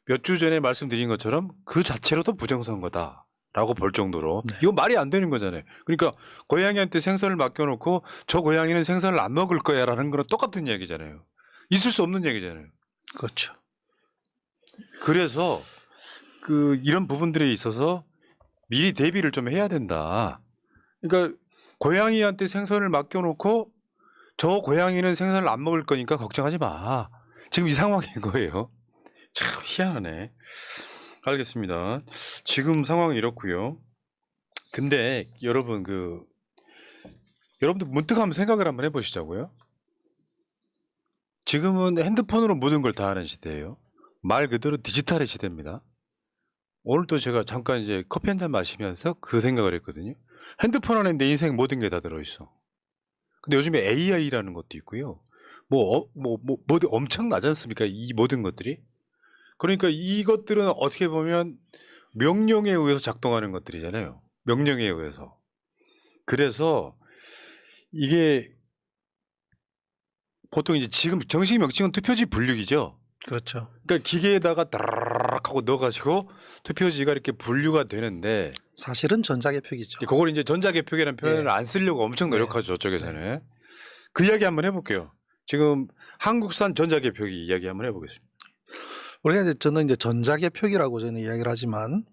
[SPEAKER 1] 몇 주 전에 말씀드린 것처럼 그 자체로도 부정선거다라고 볼 정도로 이건 말이 안 되는 거잖아요. 그러니까 고양이한테 생선을 맡겨놓고 저 고양이는 생선을 안 먹을 거야라는 거랑 똑같은 얘기잖아요. 있을 수 없는 얘기잖아요.
[SPEAKER 2] 그렇죠.
[SPEAKER 1] 그래서 이런 부분들에 있어서 미리 대비를 좀 해야 된다. 그러니까 고양이한테 생선을 맡겨놓고 저 고양이는 생선을 안 먹을 거니까 걱정하지 마. 지금 이 상황인 거예요. 참 희한하네. 알겠습니다. 지금 상황이 이렇고요. 근데 여러분 여러분들 문득 한번 생각을 한번 해보시자고요. 지금은 핸드폰으로 모든 걸 다 하는 시대예요. 말 그대로 디지털의 시대입니다. 오늘도 제가 잠깐 이제 커피 한 잔 마시면서 그 생각을 했거든요. 핸드폰 안에 내 인생 모든 게 다 들어있어. 근데 요즘에 AI라는 것도 있고요. 모두 엄청나지 않습니까? 이 모든 것들이. 그러니까 이것들은 어떻게 보면 명령에 의해서 작동하는 것들이잖아요. 명령에 의해서. 그래서 이게 보통 이제 지금 정식 명칭은 투표지 분류기죠.
[SPEAKER 2] 그렇죠.
[SPEAKER 1] 그러니까 기계에다가 따라락 하고 넣어가지고 투표지가 이렇게 분류가 되는데
[SPEAKER 2] 사실은 전자개표기죠.
[SPEAKER 1] 그걸 이제 전자개표기라는 표현을
[SPEAKER 2] 네.
[SPEAKER 1] 안 쓰려고 엄청
[SPEAKER 2] 네.
[SPEAKER 1] 노력하죠. 저쪽에서는. 그 이야기 한번 해볼게요. 지금 한국산 전자개표기 이야기 한번 해보겠습니다.
[SPEAKER 2] 우리가 이제 저는 이제 전자개표기라고 저는 이야기를 하지만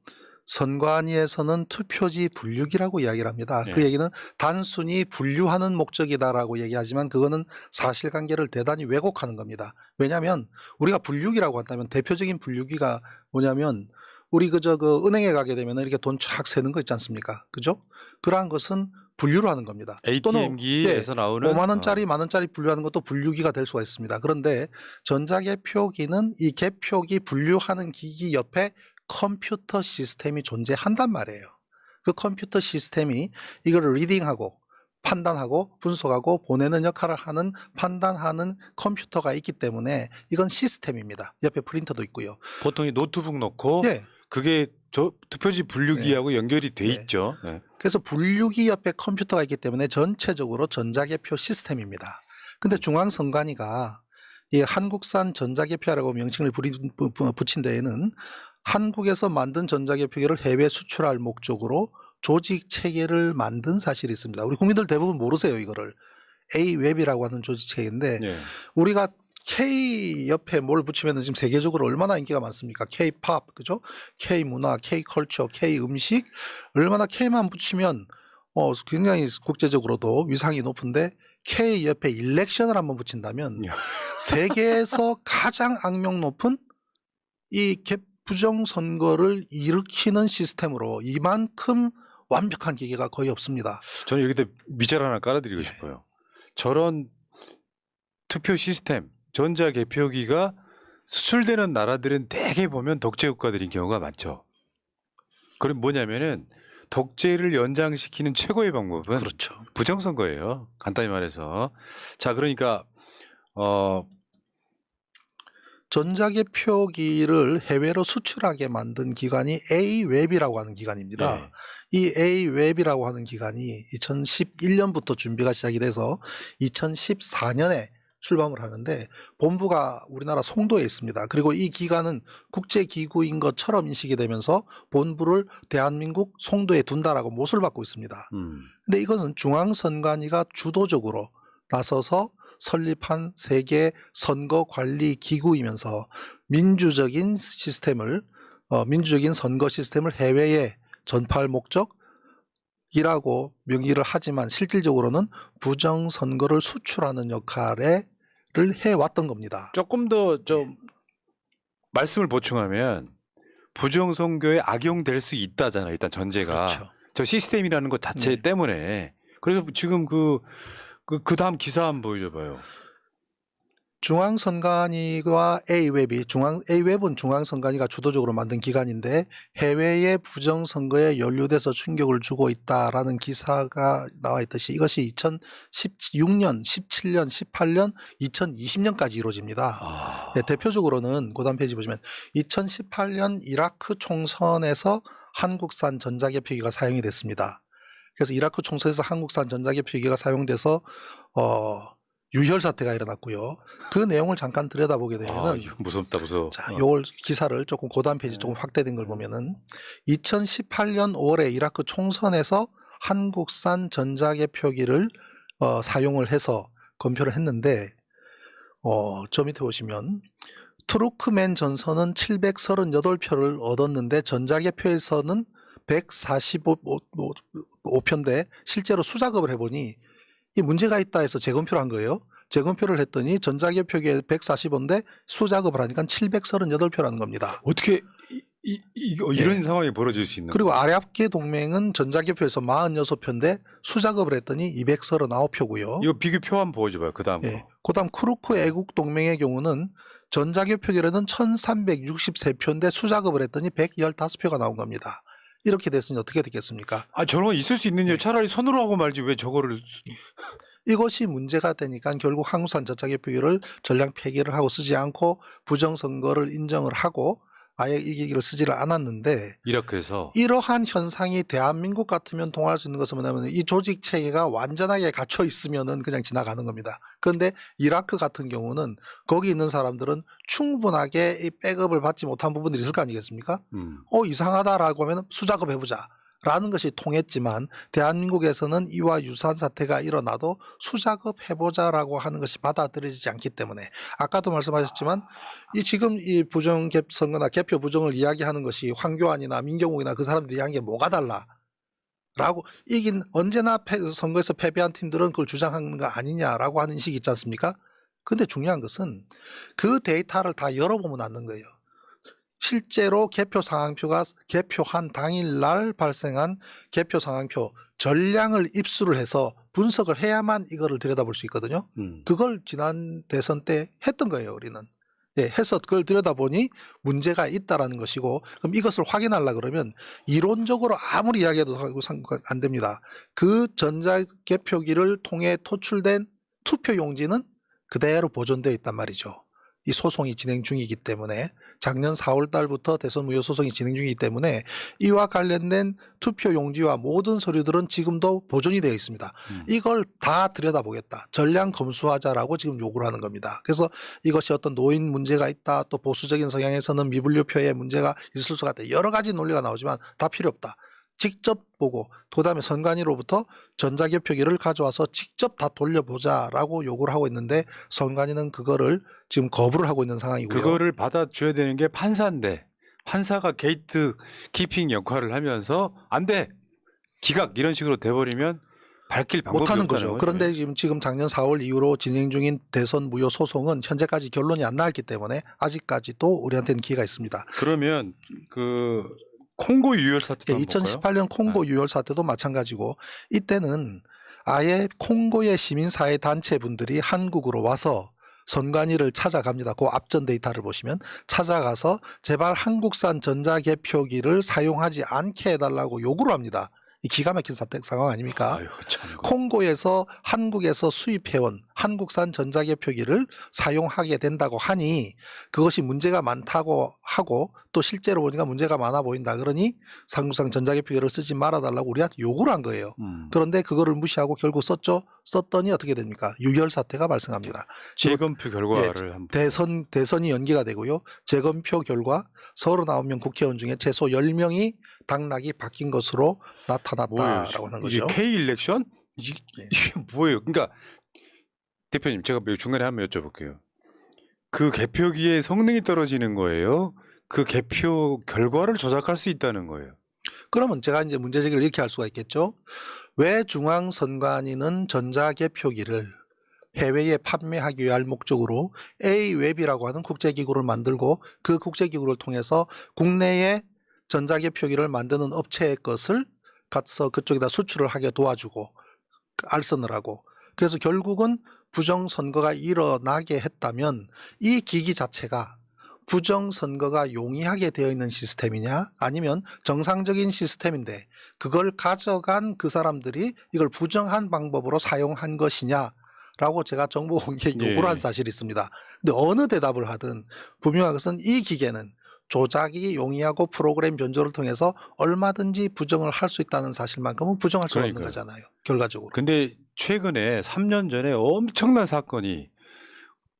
[SPEAKER 2] 선관위에서는 투표지 분류기라고 이야기를 합니다. 그
[SPEAKER 1] 네.
[SPEAKER 2] 얘기는 단순히 분류하는 목적이다라고 얘기하지만 그거는 사실관계를 대단히 왜곡하는 겁니다. 왜냐하면 우리가 분류기라고 한다면 대표적인 분류기가 뭐냐면 우리 그저 그 은행에 가게 되면 이렇게 돈 쫙 세는 거 있지 않습니까? 그죠? 그러한 것은 분류를 하는 겁니다.
[SPEAKER 1] ATM기에서 나오는
[SPEAKER 2] 5만 원짜리, 만 원짜리 분류하는 것도 분류기가 될 수가 있습니다. 그런데 전자개표기는 이 개표기 분류하는 기기 옆에 컴퓨터 시스템이 존재한단 말이에요. 그 컴퓨터 시스템이 이거를 리딩하고 판단하고 분석하고 보내는 역할을 하는 판단하는 컴퓨터가 있기 때문에 이건 시스템입니다. 옆에 프린터도 있고요.
[SPEAKER 1] 보통 이 노트북 놓고
[SPEAKER 2] 예.
[SPEAKER 1] 그게 저 투표지 분류기하고 연결이 돼
[SPEAKER 2] 네.
[SPEAKER 1] 있죠. 네.
[SPEAKER 2] 그래서 분류기 옆에 컴퓨터가 있기 때문에 전체적으로 전자개표 시스템입니다. 근데 중앙선관위가 이 한국산 전자개표라고 명칭을 붙인 데에는 한국에서 만든 전자개표기를 해외 수출할 목적으로 조직 체계를 만든 사실이 있습니다. 우리 국민들 대부분 모르세요, 이거를. A웹이라고 하는 조직 체계인데
[SPEAKER 1] 네.
[SPEAKER 2] 우리가 K 옆에 뭘 붙이면 지금 세계적으로 얼마나 인기가 많습니까? K-팝, 그죠? K-문화, K-컬처, K-음식. 얼마나 K만 붙이면 굉장히 국제적으로도 위상이 높은데 K 옆에 일렉션을 한번 붙인다면 세계에서 가장 악명 높은 이 부정선거를 일으키는 시스템으로 이만큼 완벽한 기계가 거의 없습니다.
[SPEAKER 1] 저는 여기다 밑줄 하나 깔아드리고 싶어요. 저런 투표 시스템, 전자개표기가 수출되는 나라들은 대개 보면 독재 국가들인 경우가 많죠. 그럼 뭐냐면은 독재를 연장시키는 최고의 방법은
[SPEAKER 2] 그렇죠.
[SPEAKER 1] 부정선거예요. 간단히 말해서. 자, 그러니까
[SPEAKER 2] 전자개표기를 해외로 수출하게 만든 기관이 A웹이라고 하는 기관입니다.
[SPEAKER 1] 네.
[SPEAKER 2] 이 A웹이라고 하는 기관이 2011년부터 준비가 시작이 돼서 2014년에 출범을 하는데 본부가 우리나라 송도에 있습니다. 그리고 이 기관은 국제기구인 것처럼 인식이 되면서 본부를 대한민국 송도에 둔다라고 못을 받고 있습니다. 근데 이것은 중앙선관위가 주도적으로 나서서 설립한 세계 선거 관리 기구이면서 민주적인 선거 시스템을 해외에 전파할 목적이라고 명의를 하지만 실질적으로는 부정 선거를 수출하는 역할을 해왔던 겁니다.
[SPEAKER 1] 조금 더 좀 말씀을 보충하면 부정선거에 악용될 수 있다잖아요. 일단 전제가.
[SPEAKER 2] 그렇죠.
[SPEAKER 1] 저 시스템이라는 것 자체
[SPEAKER 2] 네. 때문에.
[SPEAKER 1] 그래서 지금 그 다음 기사 한번 보여줘봐요.
[SPEAKER 2] 중앙선관위와 A웹은 중앙선관위가 주도적으로 만든 기관인데 해외의 부정선거에 연루돼서 충격을 주고 있다라는 기사가 나와 있듯이 이것이 2016년, 17년, 18년, 2020년까지 이루어집니다. 네, 대표적으로는 고단 페이지 보시면 2018년 이라크 총선에서 한국산 전자개표기가 사용이 됐습니다. 그래서 이라크 총선에서 한국산 전자개표기가 사용돼서 유혈 사태가 일어났고요. 그 내용을 잠깐 들여다보게 되면은
[SPEAKER 1] 무섭다 무서워.
[SPEAKER 2] 자, 요 기사를 조금 고단 페이지 조금 확대된 걸 보면은 2018년 5월에 이라크 총선에서 한국산 전자개표기를 사용을 해서 검표를 했는데 저 밑에 보시면 투르크멘 전선은 738표를 얻었는데 전자개표에서는 145표인데 실제로 수작업을 해보니 이 문제가 있다 해서 재검표를 한 거예요. 재검표를 했더니 전자개표기에 145인데 수작업을 하니까 738표라는 겁니다.
[SPEAKER 1] 어떻게 이런 상황이 벌어질 수 있는
[SPEAKER 2] 그리고
[SPEAKER 1] 거예요?
[SPEAKER 2] 아랍계 동맹은 전자개표에서 46표인데 수작업을 했더니 239표고요.
[SPEAKER 1] 이거 비교표 한번 보여줘봐요. 그 다음 거.
[SPEAKER 2] 예. 그다음 쿠르크 애국 동맹의 경우는 전자개표기로는 1363표인데 수작업을 했더니 115표가 나온 겁니다. 이렇게 됐으니 어떻게 됐겠습니까?
[SPEAKER 1] 아, 저런 거 있을 수 있는 일 차라리 손으로 하고 말지 왜 저거를.
[SPEAKER 2] 이것이 문제가 되니까 결국 한국산 전자개표기를 전량 폐기를 하고 쓰지 않고 부정선거를 인정을 하고 아예 이 기기를 쓰지를 않았는데
[SPEAKER 1] 이렇게 해서
[SPEAKER 2] 이러한 현상이 대한민국 같으면 통할 수 있는 것은 뭐냐면 이 조직 체계가 완전하게 갇혀 있으면은 그냥 지나가는 겁니다. 그런데 이라크 같은 경우는 거기 있는 사람들은 충분하게 이 백업을 받지 못한 부분들이 있을 거 아니겠습니까? 이상하다라고 하면 수작업 해보자. 라는 것이 통했지만 대한민국에서는 이와 유사한 사태가 일어나도 수작업 해보자라고 하는 것이 받아들여지지 않기 때문에 아까도 말씀하셨지만 이 지금 이 부정 선거나 개표 부정을 이야기하는 것이 황교안이나 민경욱이나 그 사람들이 이야기한 게 뭐가 달라? 라고 이긴 언제나 선거에서 패배한 팀들은 그걸 주장하는 거 아니냐라고 하는 인식이 있지 않습니까? 근데 중요한 것은 그 데이터를 다 열어보면 아는 거예요. 실제로 개표 상황표가 개표한 당일날 발생한 개표 상황표 전량을 입수를 해서 분석을 해야만 이거를 들여다볼 수 있거든요. 그걸 지난 대선 때 했던 거예요, 우리는. 예, 해서 그걸 들여다보니 문제가 있다라는 것이고, 그럼 이것을 확인하려 그러면 이론적으로 아무리 이야기해도 안 됩니다. 그 전자개표기를 통해 토출된 투표용지는 그대로 보존되어 있단 말이죠. 이 소송이 진행 중이기 때문에 작년 4월 달부터 대선 무효 소송이 진행 중이기 때문에 이와 관련된 투표 용지와 모든 서류들은 지금도 보존이 되어 있습니다. 이걸 다 들여다보겠다. 전량 검수하자라고 지금 요구를 하는 겁니다. 그래서 이것이 어떤 노인 문제가 있다. 또 보수적인 성향에서는 미분류표에 문제가 있을 수가 있다. 여러 가지 논리가 나오지만 다 필요 없다. 직접 보고 그다음에 선관위로부터 전자개표기를 가져와서 직접 다 돌려보자라고 요구를 하고 있는데 선관위는 그거를 지금 거부를 하고 있는 상황이고요.
[SPEAKER 1] 그거를 받아줘야 되는 게 판사인데 판사가 게이트 키핑 역할을 하면서 안 돼. 기각 이런 식으로 돼버리면 밝힐 방법이
[SPEAKER 2] 못하는
[SPEAKER 1] 없다는
[SPEAKER 2] 거죠.
[SPEAKER 1] 거죠.
[SPEAKER 2] 그런데 지금 작년 4월 이후로 진행 중인 대선 무효 소송은 현재까지 결론이 안 나왔기 때문에 아직까지도 우리한테는 기회가 있습니다.
[SPEAKER 1] 그러면 그 콩고 유혈 사태도 한번 볼까요?
[SPEAKER 2] 2018년 콩고 유혈 사태도 마찬가지고 이때는 아예 콩고의 시민사회 단체 분들이 한국으로 와서 선관위를 찾아갑니다. 그 앞전 데이터를 보시면 찾아가서 제발 한국산 전자개표기를 사용하지 않게 해달라고 요구를 합니다. 이 기가 막힌 상황 아닙니까?
[SPEAKER 1] 아유, 참.
[SPEAKER 2] 콩고에서 한국에서 수입해온 한국산 전자개표기를 사용하게 된다고 하니 그것이 문제가 많다고 하고 또 실제로 보니까 문제가 많아 보인다. 그러니 한국산 전자개표기를 쓰지 말아달라고 우리한테 요구를 한 거예요. 그런데 그거를 무시하고 결국 썼죠. 썼더니 어떻게 됩니까? 유혈 사태가 발생합니다.
[SPEAKER 1] 재검표 결과를 한번.
[SPEAKER 2] 대선이 연기가 되고요. 재검표 결과 39명 국회의원 중에 최소 10명이 당락이 바뀐 것으로 나타났다라고 하는 거죠.
[SPEAKER 1] 이게 K 일렉션? 이게 뭐예요? 그러니까 대표님 제가 중간에 한번 여쭤볼게요. 그 개표기의 성능이 떨어지는 거예요? 그 개표 결과를 조작할 수 있다는 거예요?
[SPEAKER 2] 그러면 제가 이제 문제 제기를 이렇게 할 수가 있겠죠. 왜 중앙선관위는 전자개표기를 해외에 판매하기 위할 목적으로 A웹이라고 하는 국제기구를 만들고 그 국제기구를 통해서 국내에 전자개표기를 만드는 업체의 것을 가서 그쪽에다 수출을 하게 도와주고 알선을 하고 그래서 결국은 부정선거가 일어나게 했다면 이 기기 자체가 부정선거가 용이하게 되어 있는 시스템이냐 아니면 정상적인 시스템인데 그걸 가져간 그 사람들이 이걸 부정한 방법으로 사용한 것이냐라고 제가 정보 공개 요구를 한 사실이 있습니다. 근데 어느 대답을 하든 분명한 것은 이 기계는 조작이 용이하고 프로그램 변조를 통해서 얼마든지 부정을 할 수 있다는 사실만큼은 부정할 수 없는 거잖아요. 결과적으로.
[SPEAKER 1] 근데 최근에 3년 전에 엄청난 사건이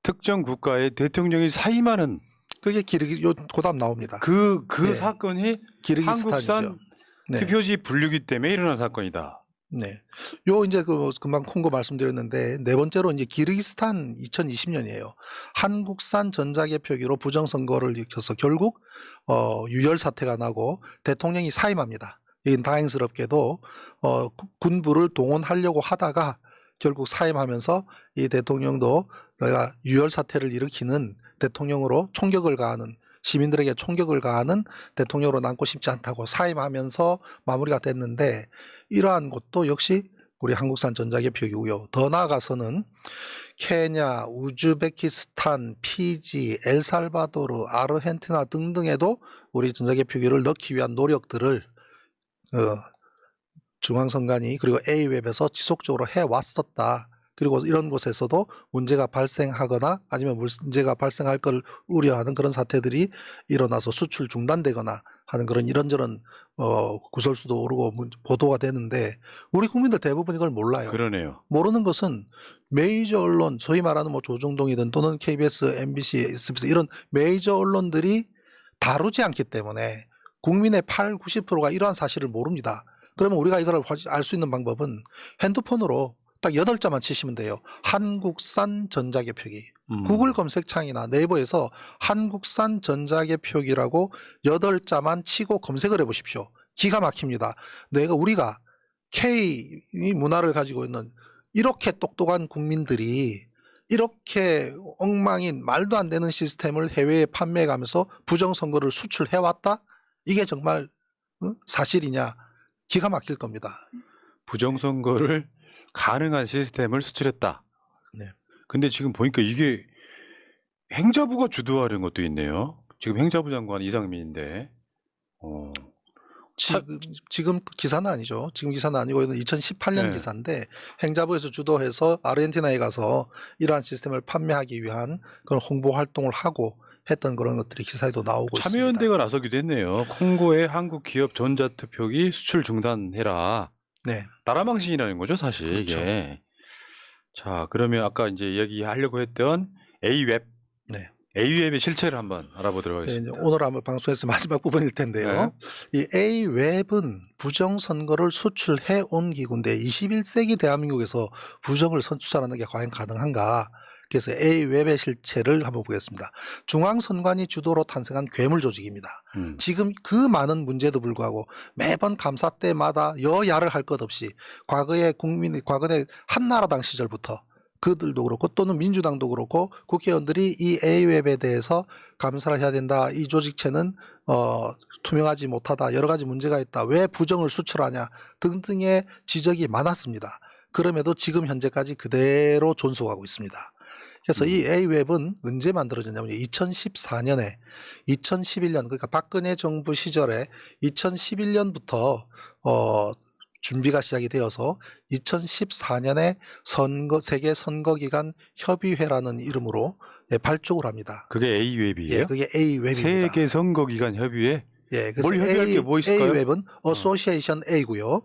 [SPEAKER 1] 특정 국가의 대통령이 사임하는
[SPEAKER 2] 그게 그다음 나옵니다.
[SPEAKER 1] 그
[SPEAKER 2] 네.
[SPEAKER 1] 사건이
[SPEAKER 2] 기르기스탄이죠.
[SPEAKER 1] 한국산
[SPEAKER 2] 네.
[SPEAKER 1] 투표지 분류기 때문에 일어난 사건이다.
[SPEAKER 2] 네. 요 이제 금방 콩고 말씀드렸는데 네 번째로 이제 기르기스탄 2020년이에요. 한국산 전자개표기로 부정선거를 일으켜서 결국 유혈 사태가 나고 대통령이 사임합니다. 이건 다행스럽게도 군부를 동원하려고 하다가 결국 사임하면서 이 대통령도 내가 유혈 사태를 일으키는 대통령으로 총격을 가하는 시민들에게 총격을 가하는 대통령으로 남고 싶지 않다고 사임하면서 마무리가 됐는데 이러한 것도 역시 우리 한국산 전자개표기고요. 더 나아가서는 케냐, 우즈베키스탄, 피지, 엘살바도르, 아르헨티나 등등에도 우리 전자개표기를 넣기 위한 노력들을 중앙선관위 그리고 A웹에서 지속적으로 해왔었다. 그리고 이런 곳에서도 문제가 발생하거나 아니면 문제가 발생할 걸 우려하는 그런 사태들이 일어나서 수출 중단되거나 하는 그런 이런저런 구설수도 오르고 보도가 되는데 우리 국민들 대부분 이걸 몰라요.
[SPEAKER 1] 그러네요.
[SPEAKER 2] 모르는 것은 메이저 언론, 소위 말하는 뭐 조중동이든 또는 KBS, MBC, SBS 이런 메이저 언론들이 다루지 않기 때문에 국민의 8, 90%가 이러한 사실을 모릅니다. 그러면 우리가 이걸 알 수 있는 방법은 핸드폰으로 딱 8자만 치시면 돼요. 한국산 전자개표기. 구글 검색창이나 네이버에서 한국산 전자개표기라고 8자만 치고 검색을 해보십시오. 기가 막힙니다. 우리가 K 문화를 가지고 있는 이렇게 똑똑한 국민들이 이렇게 엉망인 말도 안 되는 시스템을 해외에 판매해가면서 부정선거를 수출해왔다? 이게 정말 사실이냐? 기가 막힐 겁니다.
[SPEAKER 1] 부정선거를 가능한 시스템을 수출했다.
[SPEAKER 2] 네.
[SPEAKER 1] 근데 지금 보니까 이게 행자부가 주도하는 것도 있네요. 지금 행자부 장관 이상민인데.
[SPEAKER 2] 지금 기사는 아니죠. 지금 기사는 아니고 2018년
[SPEAKER 1] 네.
[SPEAKER 2] 기사인데 행자부에서 주도해서 아르헨티나에 가서 이러한 시스템을 판매하기 위한 그런 홍보 활동을 하고 했던 그런 것들이 기사에도 나오고 있습니다.
[SPEAKER 1] 참여연대가 나서기도 했네요. 콩고의 한국 기업 전자투표기 수출 중단해라.
[SPEAKER 2] 네.
[SPEAKER 1] 나라망신이라는 거죠, 사실.
[SPEAKER 2] 그렇죠.
[SPEAKER 1] 이게. 자, 그러면 아까 이제 이야기하려고 했던 A웹.
[SPEAKER 2] 네.
[SPEAKER 1] A웹의 실체를 한번 알아보도록
[SPEAKER 2] 네,
[SPEAKER 1] 하겠습니다.
[SPEAKER 2] 오늘 한번 방송에서 마지막 부분일 텐데요. 이 A웹은 부정선거를 수출해 온 기구인데 21세기 대한민국에서 부정을 수출하는 게 과연 가능한가? 그래서 A웹의 실체를 한번 보겠습니다. 중앙선관위 주도로 탄생한 괴물 조직입니다. 지금 그 많은 문제도 불구하고 매번 감사 때마다 여야를 할 것 없이 과거에 한나라당 시절부터 그들도 그렇고 또는 민주당도 그렇고 국회의원들이 이 A웹에 대해서 감사를 해야 된다. 이 조직체는 투명하지 못하다. 여러 가지 문제가 있다. 왜 부정을 수출하냐 등등의 지적이 많았습니다. 그럼에도 지금 현재까지 그대로 존속하고 있습니다. 그래서 이 A웹은 언제 만들어졌냐면 2014년에 2011년 그러니까 박근혜 정부 시절에 2011년부터 준비가 시작이 되어서 2014년에 세계 선거기관 협의회라는 이름으로 발족을 합니다.
[SPEAKER 1] 그게 A웹이에요?
[SPEAKER 2] 예, 그게 A웹입니다.
[SPEAKER 1] 세계 선거기관 협의회?
[SPEAKER 2] 예, 그래서
[SPEAKER 1] 뭘 협의할 게 뭐 있을까요?
[SPEAKER 2] A웹은 Association A고요.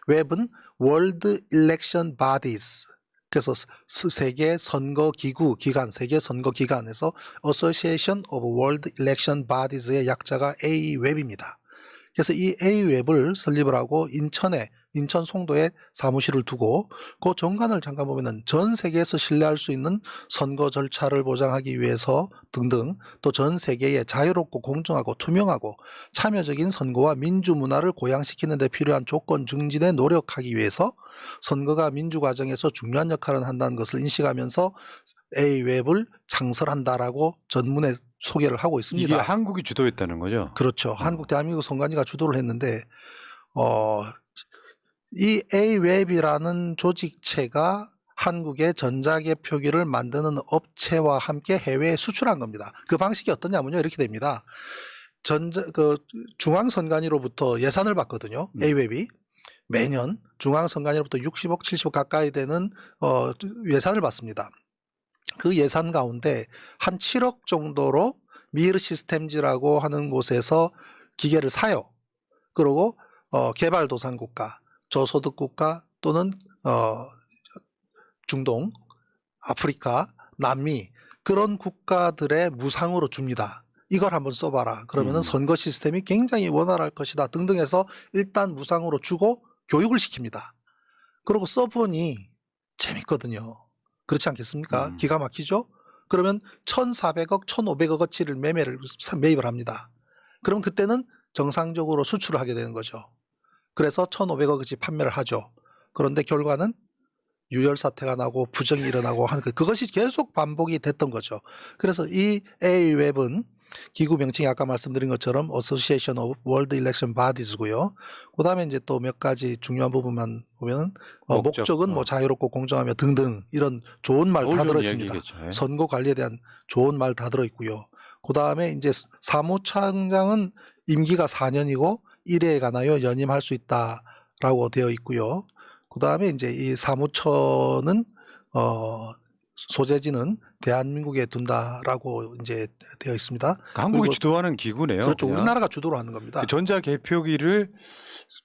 [SPEAKER 2] 웹은 World Election Bodies. 그래서 세계 선거 기관, 세계 선거 기관에서 Association of World Election Bodies의 약자가 A웹입니다. 그래서 이 A웹을 설립을 하고 인천 송도에 사무실을 두고 그 정관을 잠깐 보면은 전 세계에서 신뢰할 수 있는 선거 절차를 보장하기 위해서 등등 또 전 세계에 자유롭고 공정하고 투명하고 참여적인 선거와 민주 문화를 고양시키는 데 필요한 조건 증진에 노력하기 위해서 선거가 민주 과정에서 중요한 역할을 한다는 것을 인식하면서 A웹을 창설한다라고 전문에 소개를 하고 있습니다.
[SPEAKER 1] 이게 한국이 주도했다는 거죠?
[SPEAKER 2] 그렇죠. 대한민국 선관위가 주도를 했는데 이 A웹이라는 조직체가 한국의 전자개표기를 만드는 업체와 함께 해외에 수출한 겁니다. 그 방식이 어떠냐면요. 이렇게 됩니다. 중앙선관위로부터 예산을 받거든요. A웹이. 매년 중앙선관위로부터 60억, 70억 가까이 되는 예산을 받습니다. 그 예산 가운데 한 7억 정도로 미르 시스템즈라고 하는 곳에서 기계를 사요. 그리고 개발도상국가, 저소득국가 또는 중동, 아프리카, 남미 그런 국가들의 무상으로 줍니다. 이걸 한번 써봐라. 그러면은 선거 시스템이 굉장히 원활할 것이다 등등 해서 일단 무상으로 주고 교육을 시킵니다. 그리고 써보니 재밌거든요. 그렇지 않겠습니까? 기가 막히죠? 그러면 1,400억, 1,500억어치를 매입을 합니다. 그럼 그때는 정상적으로 수출을 하게 되는 거죠. 그래서 1,500억어치 판매를 하죠. 그런데 결과는 유혈 사태가 나고 부정이 일어나고 하는 그것이 계속 반복이 됐던 거죠. 그래서 이 A웹은 기구 명칭이 아까 말씀드린 것처럼 Association of World Election Bodies고요. 그다음에 이제 또 몇 가지 중요한 부분만 보면 목적은 뭐 자유롭고 공정하며 등등 이런 좋은 말 다 들어 있습니다. 선거 관리에 대한 좋은 말 다 들어 있고요. 그다음에 이제 사무총장은 임기가 4년이고 일에 관하여 연임할 수 있다라고 되어 있고요. 그다음에 이제 이 사무처는 소재지는 대한민국에 둔다라고 이제 되어 있습니다.
[SPEAKER 1] 그러니까 한국이
[SPEAKER 2] 그리고
[SPEAKER 1] 주도하는 기구네요.
[SPEAKER 2] 그렇죠.
[SPEAKER 1] 그냥.
[SPEAKER 2] 우리나라가 주도를 하는 겁니다.
[SPEAKER 1] 그 전자 개표기를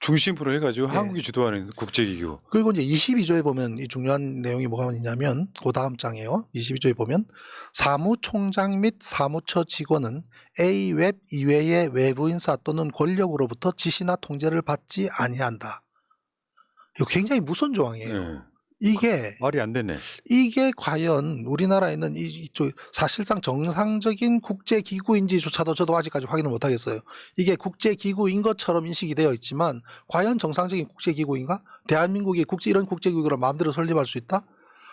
[SPEAKER 1] 중심으로 해가지고
[SPEAKER 2] 네.
[SPEAKER 1] 한국이 주도하는 국제기구.
[SPEAKER 2] 그리고 이제 22조에 보면 이 중요한 내용이 뭐가 있냐면 그 다음 장이에요. 22조에 보면 사무총장 및 사무처 직원은 A웹 이외의 외부 인사 또는 권력으로부터 지시나 통제를 받지 아니한다. 이거 굉장히 무서운 조항이에요.
[SPEAKER 1] 네.
[SPEAKER 2] 이게
[SPEAKER 1] 말이 안 되네.
[SPEAKER 2] 과연 우리나라에는 이쪽 사실상 정상적인 국제기구인지조차도 저도 아직까지 확인을 못하겠어요. 이게 국제기구인 것처럼 인식이 되어 있지만 과연 정상적인 국제기구인가? 대한민국이 이런 국제기구를 마음대로 설립할 수 있다?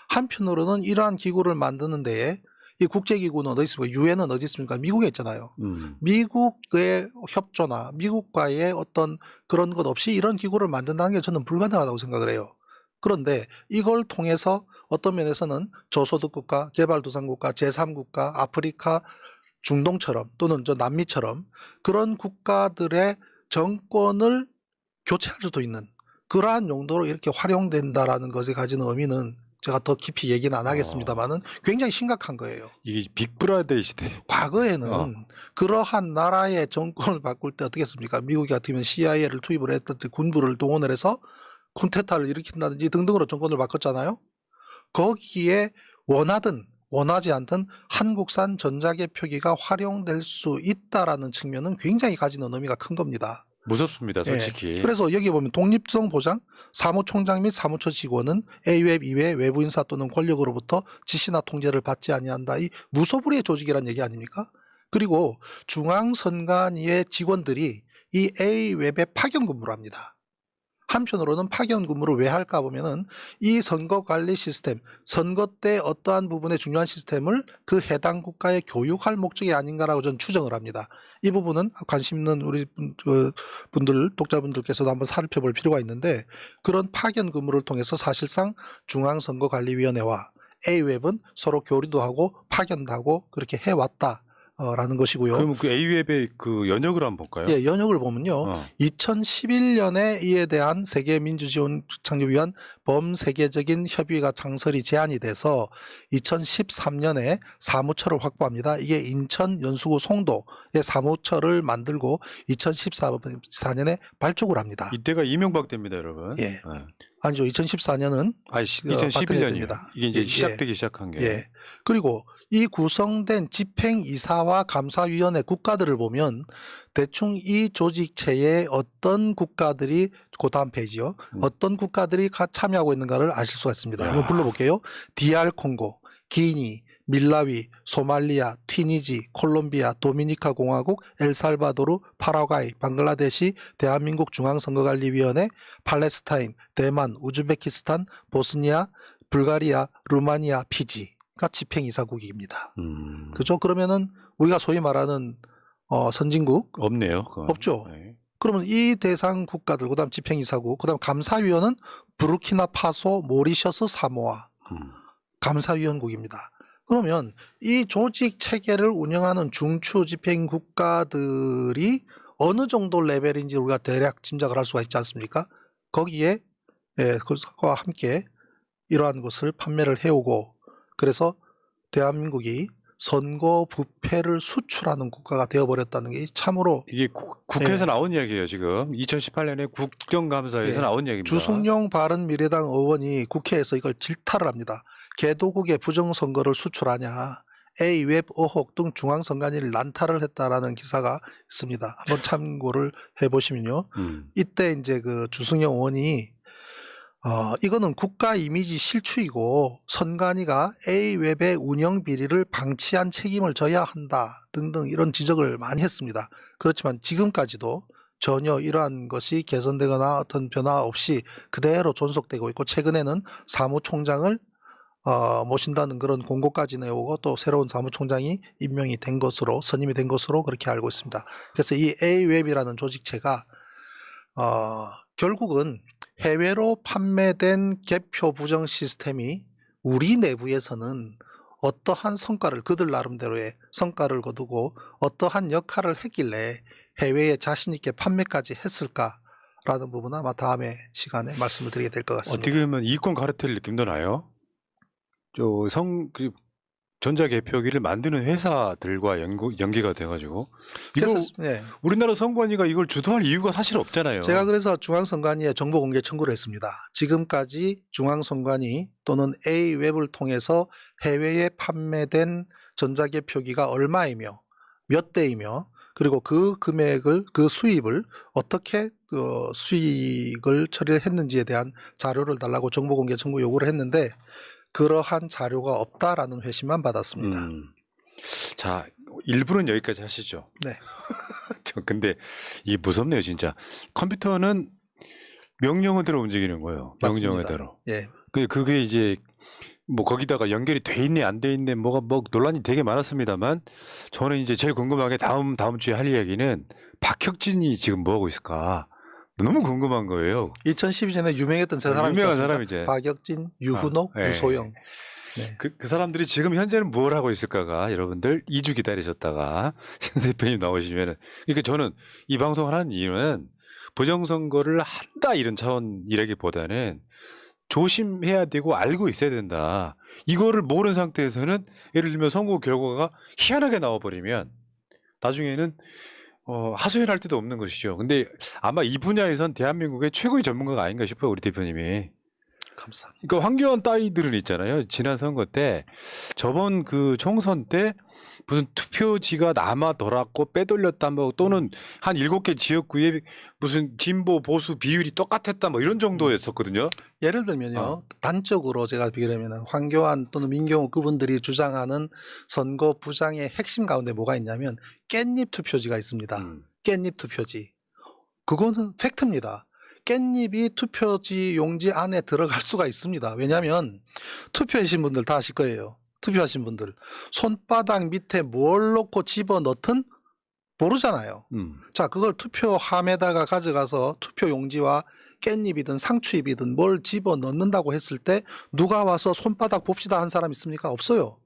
[SPEAKER 2] 한편으로는 이러한 기구를 만드는 데에 이 국제기구는 어디 있습니까? 유엔은 어디 있습니까? 미국에 있잖아요. 미국의 협조나 미국과의 어떤 그런 것 없이 이런 기구를 만든다는 게 저는 불가능하다고 생각을 해요. 그런데 이걸 통해서 어떤 면에서는 저소득 국가, 개발도상국가, 제3국가, 아프리카, 중동처럼 또는 저 남미처럼 그런 국가들의 정권을 교체할 수도 있는 그러한 용도로 이렇게 활용된다라는 것에 가지는 의미는 제가 더 깊이 얘기는 안 하겠습니다만은 굉장히 심각한 거예요.
[SPEAKER 1] 이게 빅브라더 시대.
[SPEAKER 2] 과거에는 그러한 나라의 정권을 바꿀 때 어떻게 했습니까? 미국이 같으면 CIA를 투입을 했던 군부를 동원을 해서 콘테타를 일으킨다든지 등등으로 정권을 바꿨잖아요. 거기에 원하든 원하지 않든 한국산 전자개표기가 활용될 수 있다라는 측면은 굉장히 가지는 의미가 큰 겁니다.
[SPEAKER 1] 무섭습니다, 솔직히.
[SPEAKER 2] 예. 그래서 여기 보면 독립성 보장, 사무총장 및 사무처 직원은 A웹 이외 외부 인사 또는 권력으로부터 지시나 통제를 받지 아니한다. 이 무소불위의 조직이란 얘기 아닙니까? 그리고 중앙선관위의 직원들이 이 A웹에 파견 근무를 합니다. 한편으로는 파견 근무를 왜 할까 보면은 이 선거 관리 시스템, 선거 때 어떠한 부분의 중요한 시스템을 그 해당 국가에 교육할 목적이 아닌가라고 저는 추정을 합니다. 이 부분은 관심 있는 우리 분들, 독자분들께서도 한번 살펴볼 필요가 있는데 그런 파견 근무를 통해서 사실상 중앙선거관리위원회와 A웹은 서로 교류도 하고 파견도 하고 그렇게 해왔다. 라는 것이고요.
[SPEAKER 1] 그럼 그 A웹의 그 연역을 한번 볼까요?
[SPEAKER 2] 예, 연역을 보면요. 2011년에 이에 대한 세계민주지원 창립 위한 범세계적인 협의가 창설이 제안이 돼서 2013년에 사무처를 확보합니다. 이게 인천 연수구 송도에 사무처를 만들고 2014년에 발족을 합니다.
[SPEAKER 1] 이때가 이명박 때입니다, 여러분.
[SPEAKER 2] 예. 아니죠. 2014년은
[SPEAKER 1] 2011년입니다. 이게 이제 시작되기 시작한 게.
[SPEAKER 2] 예. 그리고 이 구성된 집행이사와 감사위원회 국가들을 보면 대충 이 조직체에 어떤 국가들이 그 다음 페이지요. 어떤 국가들이 참여하고 있는가를 아실 수가 있습니다. 한번 불러볼게요. DR 콩고, 기니, 밀라위, 소말리아, 튀니지, 콜롬비아, 도미니카 공화국, 엘살바도르, 파라과이, 방글라데시, 대한민국 중앙선거관리위원회, 팔레스타인, 대만, 우즈베키스탄, 보스니아, 불가리아, 루마니아, 피지가 집행이사국입니다. 그죠? 그러면은 우리가 소위 말하는 선진국
[SPEAKER 1] 없네요. 그건.
[SPEAKER 2] 없죠.
[SPEAKER 1] 네.
[SPEAKER 2] 그러면 이 대상 국가들, 그다음 집행이사국, 그다음 감사위원은 부르키나파소, 모리셔스, 사모아 감사위원국입니다. 그러면 이 조직 체계를 운영하는 중추 집행 국가들이 어느 정도 레벨인지 우리가 대략 짐작을 할 수가 있지 않습니까? 거기에 그것과 함께 이러한 것을 판매를 해오고 그래서 대한민국이 선거 부패를 수출하는 국가가 되어버렸다는 게 참으로
[SPEAKER 1] 이게 국회에서 나온 이야기예요. 지금 2018년에 국정감사에서 나온 이야기입니다.
[SPEAKER 2] 주승용 바른미래당 의원이 국회에서 이걸 질타를 합니다. 개도국의 부정선거를 수출하냐. A웹 의혹 등 중앙선관위를 난타를 했다라는 기사가 있습니다. 한번 참고를 해보시면요. 이때 이제 그 주승용 의원이 이거는 국가 이미지 실추이고 선관위가 A웹의 운영 비리를 방치한 책임을 져야 한다 등등 이런 지적을 많이 했습니다. 그렇지만 지금까지도 전혀 이러한 것이 개선되거나 어떤 변화 없이 그대로 존속되고 있고 최근에는 사무총장을 모신다는 그런 공고까지 내오고 또 새로운 사무총장이 임명이 된 것으로 선임이 된 것으로 그렇게 알고 있습니다. 그래서 이 A웹이라는 조직체가 결국은 해외로 판매된 개표 부정 시스템이 우리 내부에서는 어떠한 성과를 그들 나름대로의 성과를 거두고 어떠한 역할을 했길래 해외에 자신 있게 판매까지 했을까라는 부분은 아마 다음에 시간에 말씀을 드리게 될 것 같습니다.
[SPEAKER 1] 어떻게 보면 이권 카르텔 느낌도 나요. 전자개표기를 만드는 회사들과 연계가 돼가지고 이거
[SPEAKER 2] 그래서 예,
[SPEAKER 1] 우리나라 선관위가 이걸 주도할 이유가 사실 없잖아요.
[SPEAKER 2] 제가 그래서 중앙선관위에 정보공개 청구를 했습니다. 지금까지 중앙선관위 또는 A웹을 통해서 해외에 판매된 전자개표기가 얼마이며 몇 대이며 그리고 그 금액을 그 수입을 어떻게 수익을 처리를 했는지에 대한 자료를 달라고 정보공개 청구 요구를 했는데 그러한 자료가 없다라는 회신만 받았습니다.
[SPEAKER 1] 자, 일부는 여기까지 하시죠.
[SPEAKER 2] 네.
[SPEAKER 1] 근데 이 무섭네요, 진짜. 컴퓨터는 명령어대로 움직이는 거예요. 명령어대로.
[SPEAKER 2] 예.
[SPEAKER 1] 그게 이제 뭐 거기다가 연결이 돼 있네 안 돼 있네 뭐 논란이 되게 많았습니다만 저는 이제 제일 궁금한 게 다음 주에 할 이야기는 박혁진이 지금 뭐 하고 있을까 너무 궁금한 거예요.
[SPEAKER 2] 2012년에 유명했던 세 사람이
[SPEAKER 1] 유명한
[SPEAKER 2] 있지 않습니까?
[SPEAKER 1] 사람이죠.
[SPEAKER 2] 박혁진, 유훈옥,
[SPEAKER 1] 네.
[SPEAKER 2] 유소영. 네.
[SPEAKER 1] 그 사람들이 지금 현재는 뭘 하고 있을까가 여러분들 2주 기다리셨다가 신 대표님 나오시면은 그러니까 저는 이 방송을 하는 이유는 부정선거를 한다 이런 차원이라기보다는 조심해야 되고 알고 있어야 된다. 이거를 모르는 상태에서는 예를 들면 선거 결과가 희한하게 나와버리면 나중에는 하소연할 데도 없는 것이죠. 근데 아마 이 분야에선 대한민국의 최고의 전문가가 아닌가 싶어요. 우리 대표님이.
[SPEAKER 2] 감사합니다.
[SPEAKER 1] 그러니까 황교안 따위들은 있잖아요. 지난 선거 때 저번 그 총선 때 무슨 투표지가 남아돌았고 빼돌렸다 뭐 또는 한 7개 지역구에 무슨 진보 보수 비율이 똑같았다 뭐 이런 정도였었거든요.
[SPEAKER 2] 예를 들면요. 단적으로 제가 비교하면 황교안 또는 민경호 그분들이 주장하는 선거 부장의 핵심 가운데 뭐가 있냐면 깻잎 투표지가 있습니다. 깻잎 투표지. 그거는 팩트입니다. 깻잎이 투표지 용지 안에 들어갈 수가 있습니다. 왜냐하면 투표하신 분들 다 아실 거예요. 투표하신 분들 손바닥 밑에 뭘 넣고 집어넣든 모르잖아요. 자, 그걸 투표함에다가 가져가서 투표 용지와 깻잎이든 상추잎이든 뭘 집어넣는다고 했을 때 누가 와서 손바닥 봅시다 한 사람 있습니까? 없어요.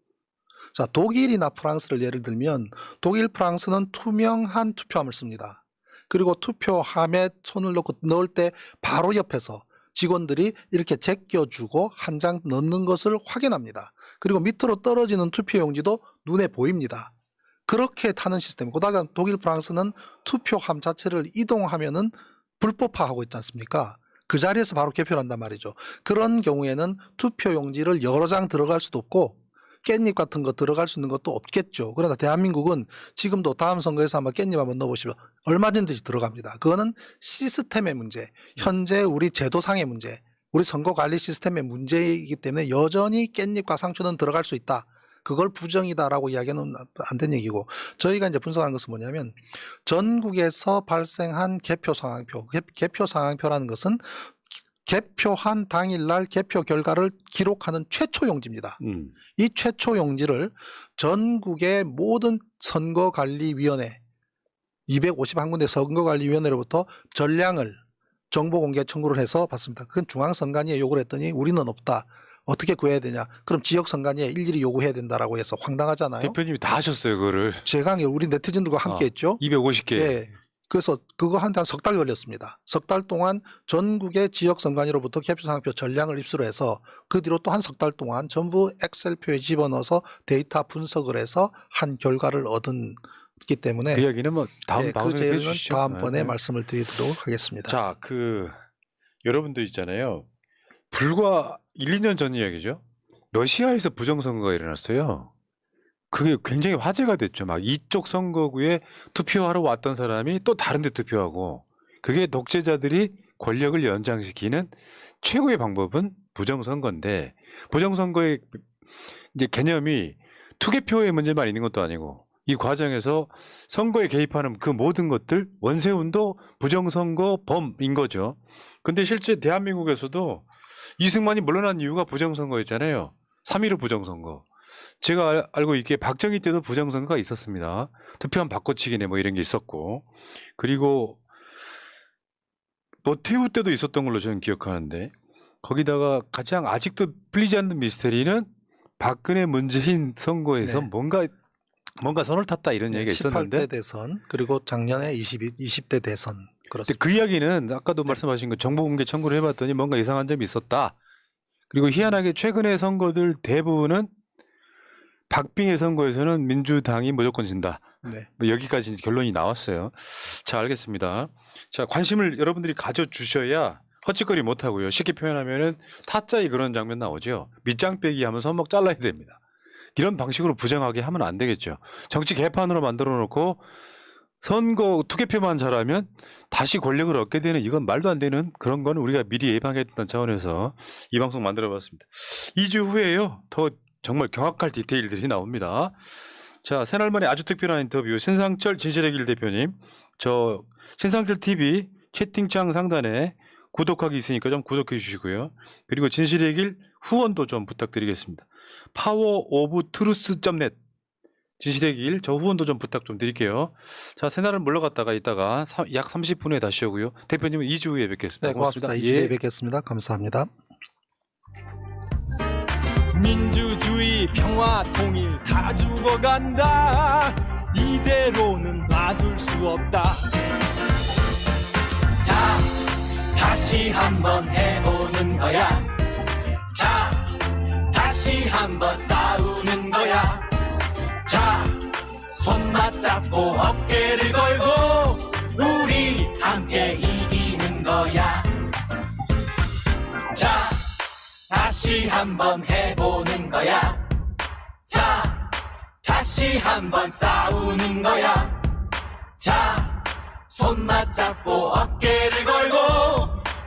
[SPEAKER 2] 자, 독일이나 프랑스를 예를 들면 독일, 프랑스는 투명한 투표함을 씁니다. 그리고 투표함에 손을 넣을 때 바로 옆에서 직원들이 이렇게 제껴주고 한 장 넣는 것을 확인합니다. 그리고 밑으로 떨어지는 투표용지도 눈에 보입니다. 그렇게 타는 시스템. 그다가 독일, 프랑스는 투표함 자체를 이동하면은 불법화하고 있지 않습니까? 그 자리에서 바로 개표를 한단 말이죠. 그런 경우에는 투표용지를 여러 장 들어갈 수도 없고 깻잎 같은 거 들어갈 수 있는 것도 없겠죠. 그러나 대한민국은 지금도 다음 선거에서 한번 깻잎 한번 넣어보시면 얼마든지 들어갑니다. 그거는 시스템의 문제, 현재 우리 제도상의 문제, 우리 선거관리 시스템의 문제이기 때문에 여전히 깻잎과 상추는 들어갈 수 있다. 그걸 부정이다라고 이야기는 안 된 얘기고 저희가 이제 분석한 것은 뭐냐면 전국에서 발생한 개표 상황표, 개표 상황표라는 것은 개표한 당일날 개표 결과를 기록하는 최초 용지입니다. 이 최초 용지를 전국의 모든 선거관리위원회 251군데 선거관리위원회로부터 전량을 정보공개 청구를 해서 받습니다. 그건 중앙선관위에 요구를 했더니 우리는 없다. 어떻게 구해야 되냐? 그럼 지역선관위에 일일이 요구해야 된다라고 해서 황당하잖아요.
[SPEAKER 1] 대표님이 다 하셨어요, 그거를.
[SPEAKER 2] 제가 우리 네티즌들과 함께 했죠.
[SPEAKER 1] 250개.
[SPEAKER 2] 예. 그래서 그거 한 석 달 걸렸습니다. 석 달 동안 전국의 지역선관위로부터 개표상황표 전량을 입수를 해서 그 뒤로 또 한 석 달 동안 전부 엑셀표에 집어넣어서 데이터 분석을 해서 한 결과를 얻었기 때문에
[SPEAKER 1] 그 이야기는 뭐 다음 방송에
[SPEAKER 2] 그 제일은
[SPEAKER 1] 해주시죠.
[SPEAKER 2] 다음번에
[SPEAKER 1] 네.
[SPEAKER 2] 말씀을 드리도록 하겠습니다.
[SPEAKER 1] 자, 여러분도 있잖아요. 불과 1, 2년 전 이야기죠. 러시아에서 부정선거가 일어났어요. 그게 굉장히 화제가 됐죠. 막 이쪽 선거구에 투표하러 왔던 사람이 또 다른 데 투표하고 그게 독재자들이 권력을 연장시키는 최고의 방법은 부정선거인데 부정선거의 이제 개념이 투개표의 문제만 있는 것도 아니고 이 과정에서 선거에 개입하는 그 모든 것들 원세훈도 부정선거범인 거죠. 근데 실제 대한민국에서도 이승만이 물러난 이유가 부정선거였잖아요. 3.15 부정선거. 제가 알고 있기에 박정희 때도 부정선거가 있었습니다. 투표함 바꿔치기네 뭐 이런 게 있었고 그리고 노태우 때도 있었던 걸로 저는 기억하는데 거기다가 가장 아직도 풀리지 않는 미스테리는 박근혜 문재인 선거에서
[SPEAKER 2] 네.
[SPEAKER 1] 뭔가 뭔가 선을 탔다 이런 얘기가
[SPEAKER 2] 18대
[SPEAKER 1] 있었는데
[SPEAKER 2] 대선 그리고 작년에 20대 대선
[SPEAKER 1] 근데
[SPEAKER 2] 그렇습니다.
[SPEAKER 1] 그 이야기는 아까도 말씀하신 거 정보공개 청구를 해봤더니 뭔가 이상한 점이 있었다. 그리고 희한하게 최근의 선거들 대부분은 박빙의 선거에서는 민주당이 무조건 진다.
[SPEAKER 2] 네.
[SPEAKER 1] 뭐 여기까지 결론이 나왔어요. 자, 알겠습니다. 자, 관심을 여러분들이 가져주셔야 헛짓거리 못하고요. 쉽게 표현하면은 타짜의 그런 장면 나오죠. 밑장 빼기 하면 손목 잘라야 됩니다. 이런 방식으로 부정하게 하면 안 되겠죠. 정치 개판으로 만들어 놓고 선거 투개표만 잘하면 다시 권력을 얻게 되는 이건 말도 안 되는 그런 건 우리가 미리 예방했던 차원에서 이 방송 만들어 봤습니다. 2주 후에요. 더 정말 경악할 디테일들이 나옵니다. 자, 새날만의 아주 특별한 인터뷰 신상철 진실의 길 대표님. 저 신상철 TV 채팅창 상단에 구독하기 있으니까 좀 구독해 주시고요. 그리고 진실의 길 후원도 좀 부탁드리겠습니다. poweroftruth.net 진실의 길 저 후원도 좀 부탁 좀 드릴게요. 자, 새날은 물러갔다가 이따가 약 30분에 다시 오고요. 대표님은 2주 후에 뵙겠습니다.
[SPEAKER 2] 네, 고맙습니다. 2주에 뵙겠습니다. 감사합니다.
[SPEAKER 3] 민주주의 평화 통일 다 죽어간다. 이대로는 놔둘 수 없다. 자, 다시 한번 해보는 거야. 자, 다시 한번 싸우는 거야. 자, 손 맞잡고 어깨를 걸고 우리 함께 이기는 거야. 자, 다시 한번 해보는 거야. 자, 다시 한번 싸우는 거야. 자, 손 맞잡고 어깨를 걸고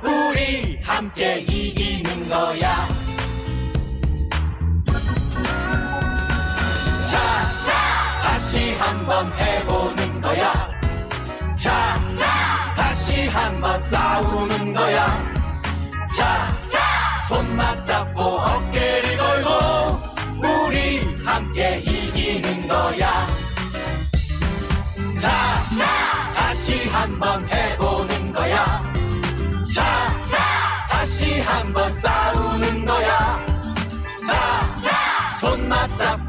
[SPEAKER 3] 우리 함께 이기는 거야. 자, 다시 한번 해보는 거야. 자, 다시 한번 싸우는 거야. 자, 손 맞잡고 어깨를 걸고 우리 함께 이기는 거야. 자, 다시 한번 해보는 거야. 자, 다시 한번 싸우는 거야. 자, 손 맞잡고